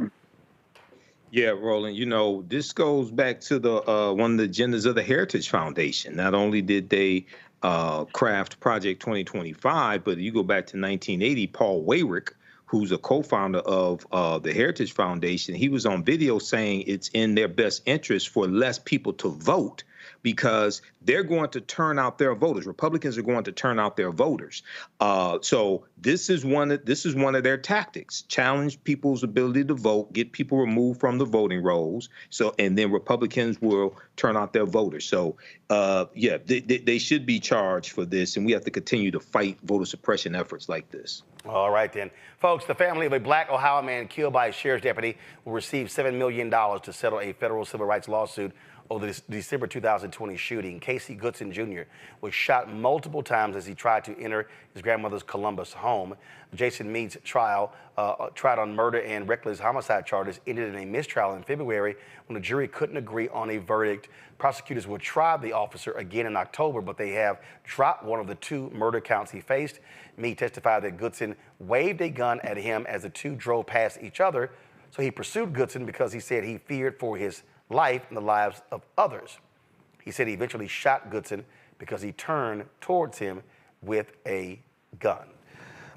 Yeah, Roland, this goes back to the one of the agendas of the Heritage Foundation. Not only did they craft Project 2025, but you go back to 1980, Paul Weyrich, who's a co-founder of the Heritage Foundation, he was on video saying it's in their best interest for less people to vote because they're going to turn out their voters. Republicans are going to turn out their voters. So this is one of their tactics: challenge people's ability to vote, get people removed from the voting rolls. And then Republicans will turn out their voters. So they should be charged for this, and we have to continue to fight voter suppression efforts like this. All right, then. Folks, the family of a black Ohio man killed by a sheriff's deputy will receive $7 million to settle a federal civil rights lawsuit over the December 2020 shooting. Casey Goodson Jr. was shot multiple times as he tried to enter his grandmother's Columbus home. Jason Mead's trial, tried on murder and reckless homicide charges, ended in a mistrial in February when the jury couldn't agree on a verdict. Prosecutors will try the officer again in October, but they have dropped one of the 2 murder counts he faced. Mead testified that Goodson waved a gun at him as the 2 drove past each other. So he pursued Goodson because he said he feared for his life and the lives of others. He said he eventually shot Goodson because he turned towards him with a gun.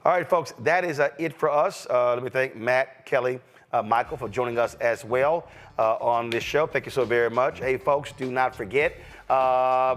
All right, folks, that is it for us. Let me thank Matt, Kelly, Michael for joining us as well on this show. Thank you so very much. Hey, folks, do not forget,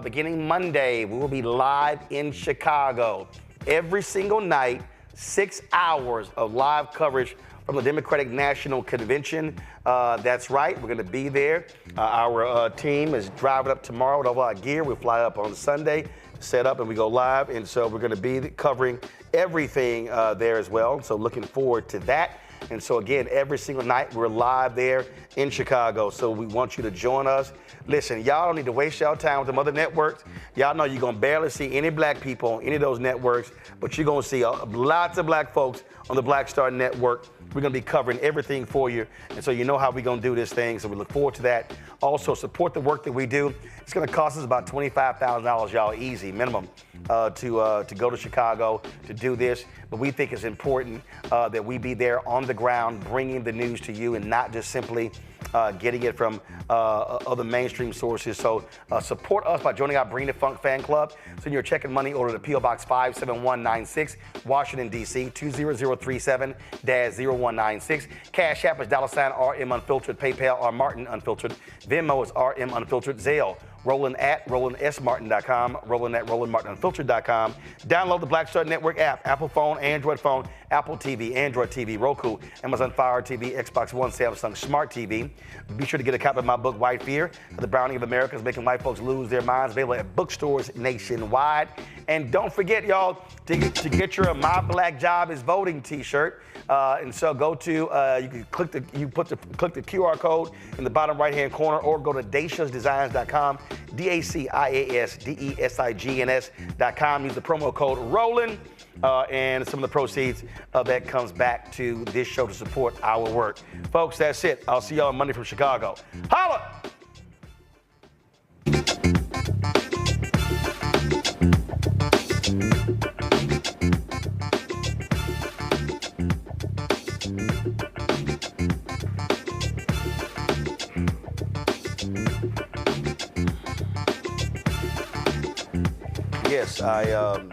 beginning Monday, we will be live in Chicago every single night, 6 hours of live coverage from the Democratic National Convention. That's right, we're gonna be there. Our team is driving up tomorrow with all our gear. We fly up on Sunday, set up, and we go live. And so we're gonna be covering everything there as well. So looking forward to that. And so again, every single night we're live there in Chicago. So we want you to join us. Listen, y'all don't need to waste y'all time with them other networks. Y'all know you're gonna barely see any black people on any of those networks, but you're gonna see lots of black folks on the Black Star Network. We're gonna be covering everything for you. And so you know how we're gonna do this thing. So we look forward to that. Also support the work that we do. It's gonna cost us about $25,000, y'all, easy, minimum, to go to Chicago to do this. But we think it's important that we be there on the ground, bringing the news to you and not just simply getting it from other mainstream sources. So support us by joining our Bring the Funk fan club. Send your check and money order to P.O. Box 57196, Washington, D.C. 20037-0196. Cash App is $RM Unfiltered. PayPal R Martin Unfiltered. Venmo is RM Unfiltered. Zelle, Roland at RolandSMartin.com, Roland at RolandMartinUnfiltered.com. Download the Black Star Network app, Apple phone, Android phone, Apple TV, Android TV, Roku, Amazon Fire TV, Xbox One, Samsung Smart TV. Be sure to get a copy of my book, White Fear, The Browning of America is Making White Folks Lose Their Minds, available at bookstores nationwide. And don't forget, y'all, to get your My Black Job is Voting t-shirt. And so go to, you can click the QR code in the bottom right-hand corner, or go to daciasdesigns.com, DACIASDESIGNS.com. Use the promo code ROLAND, and some of the proceeds of that comes back to this show to support our work. Folks, that's it. I'll see y'all on Monday from Chicago. Holla! Yes, I had.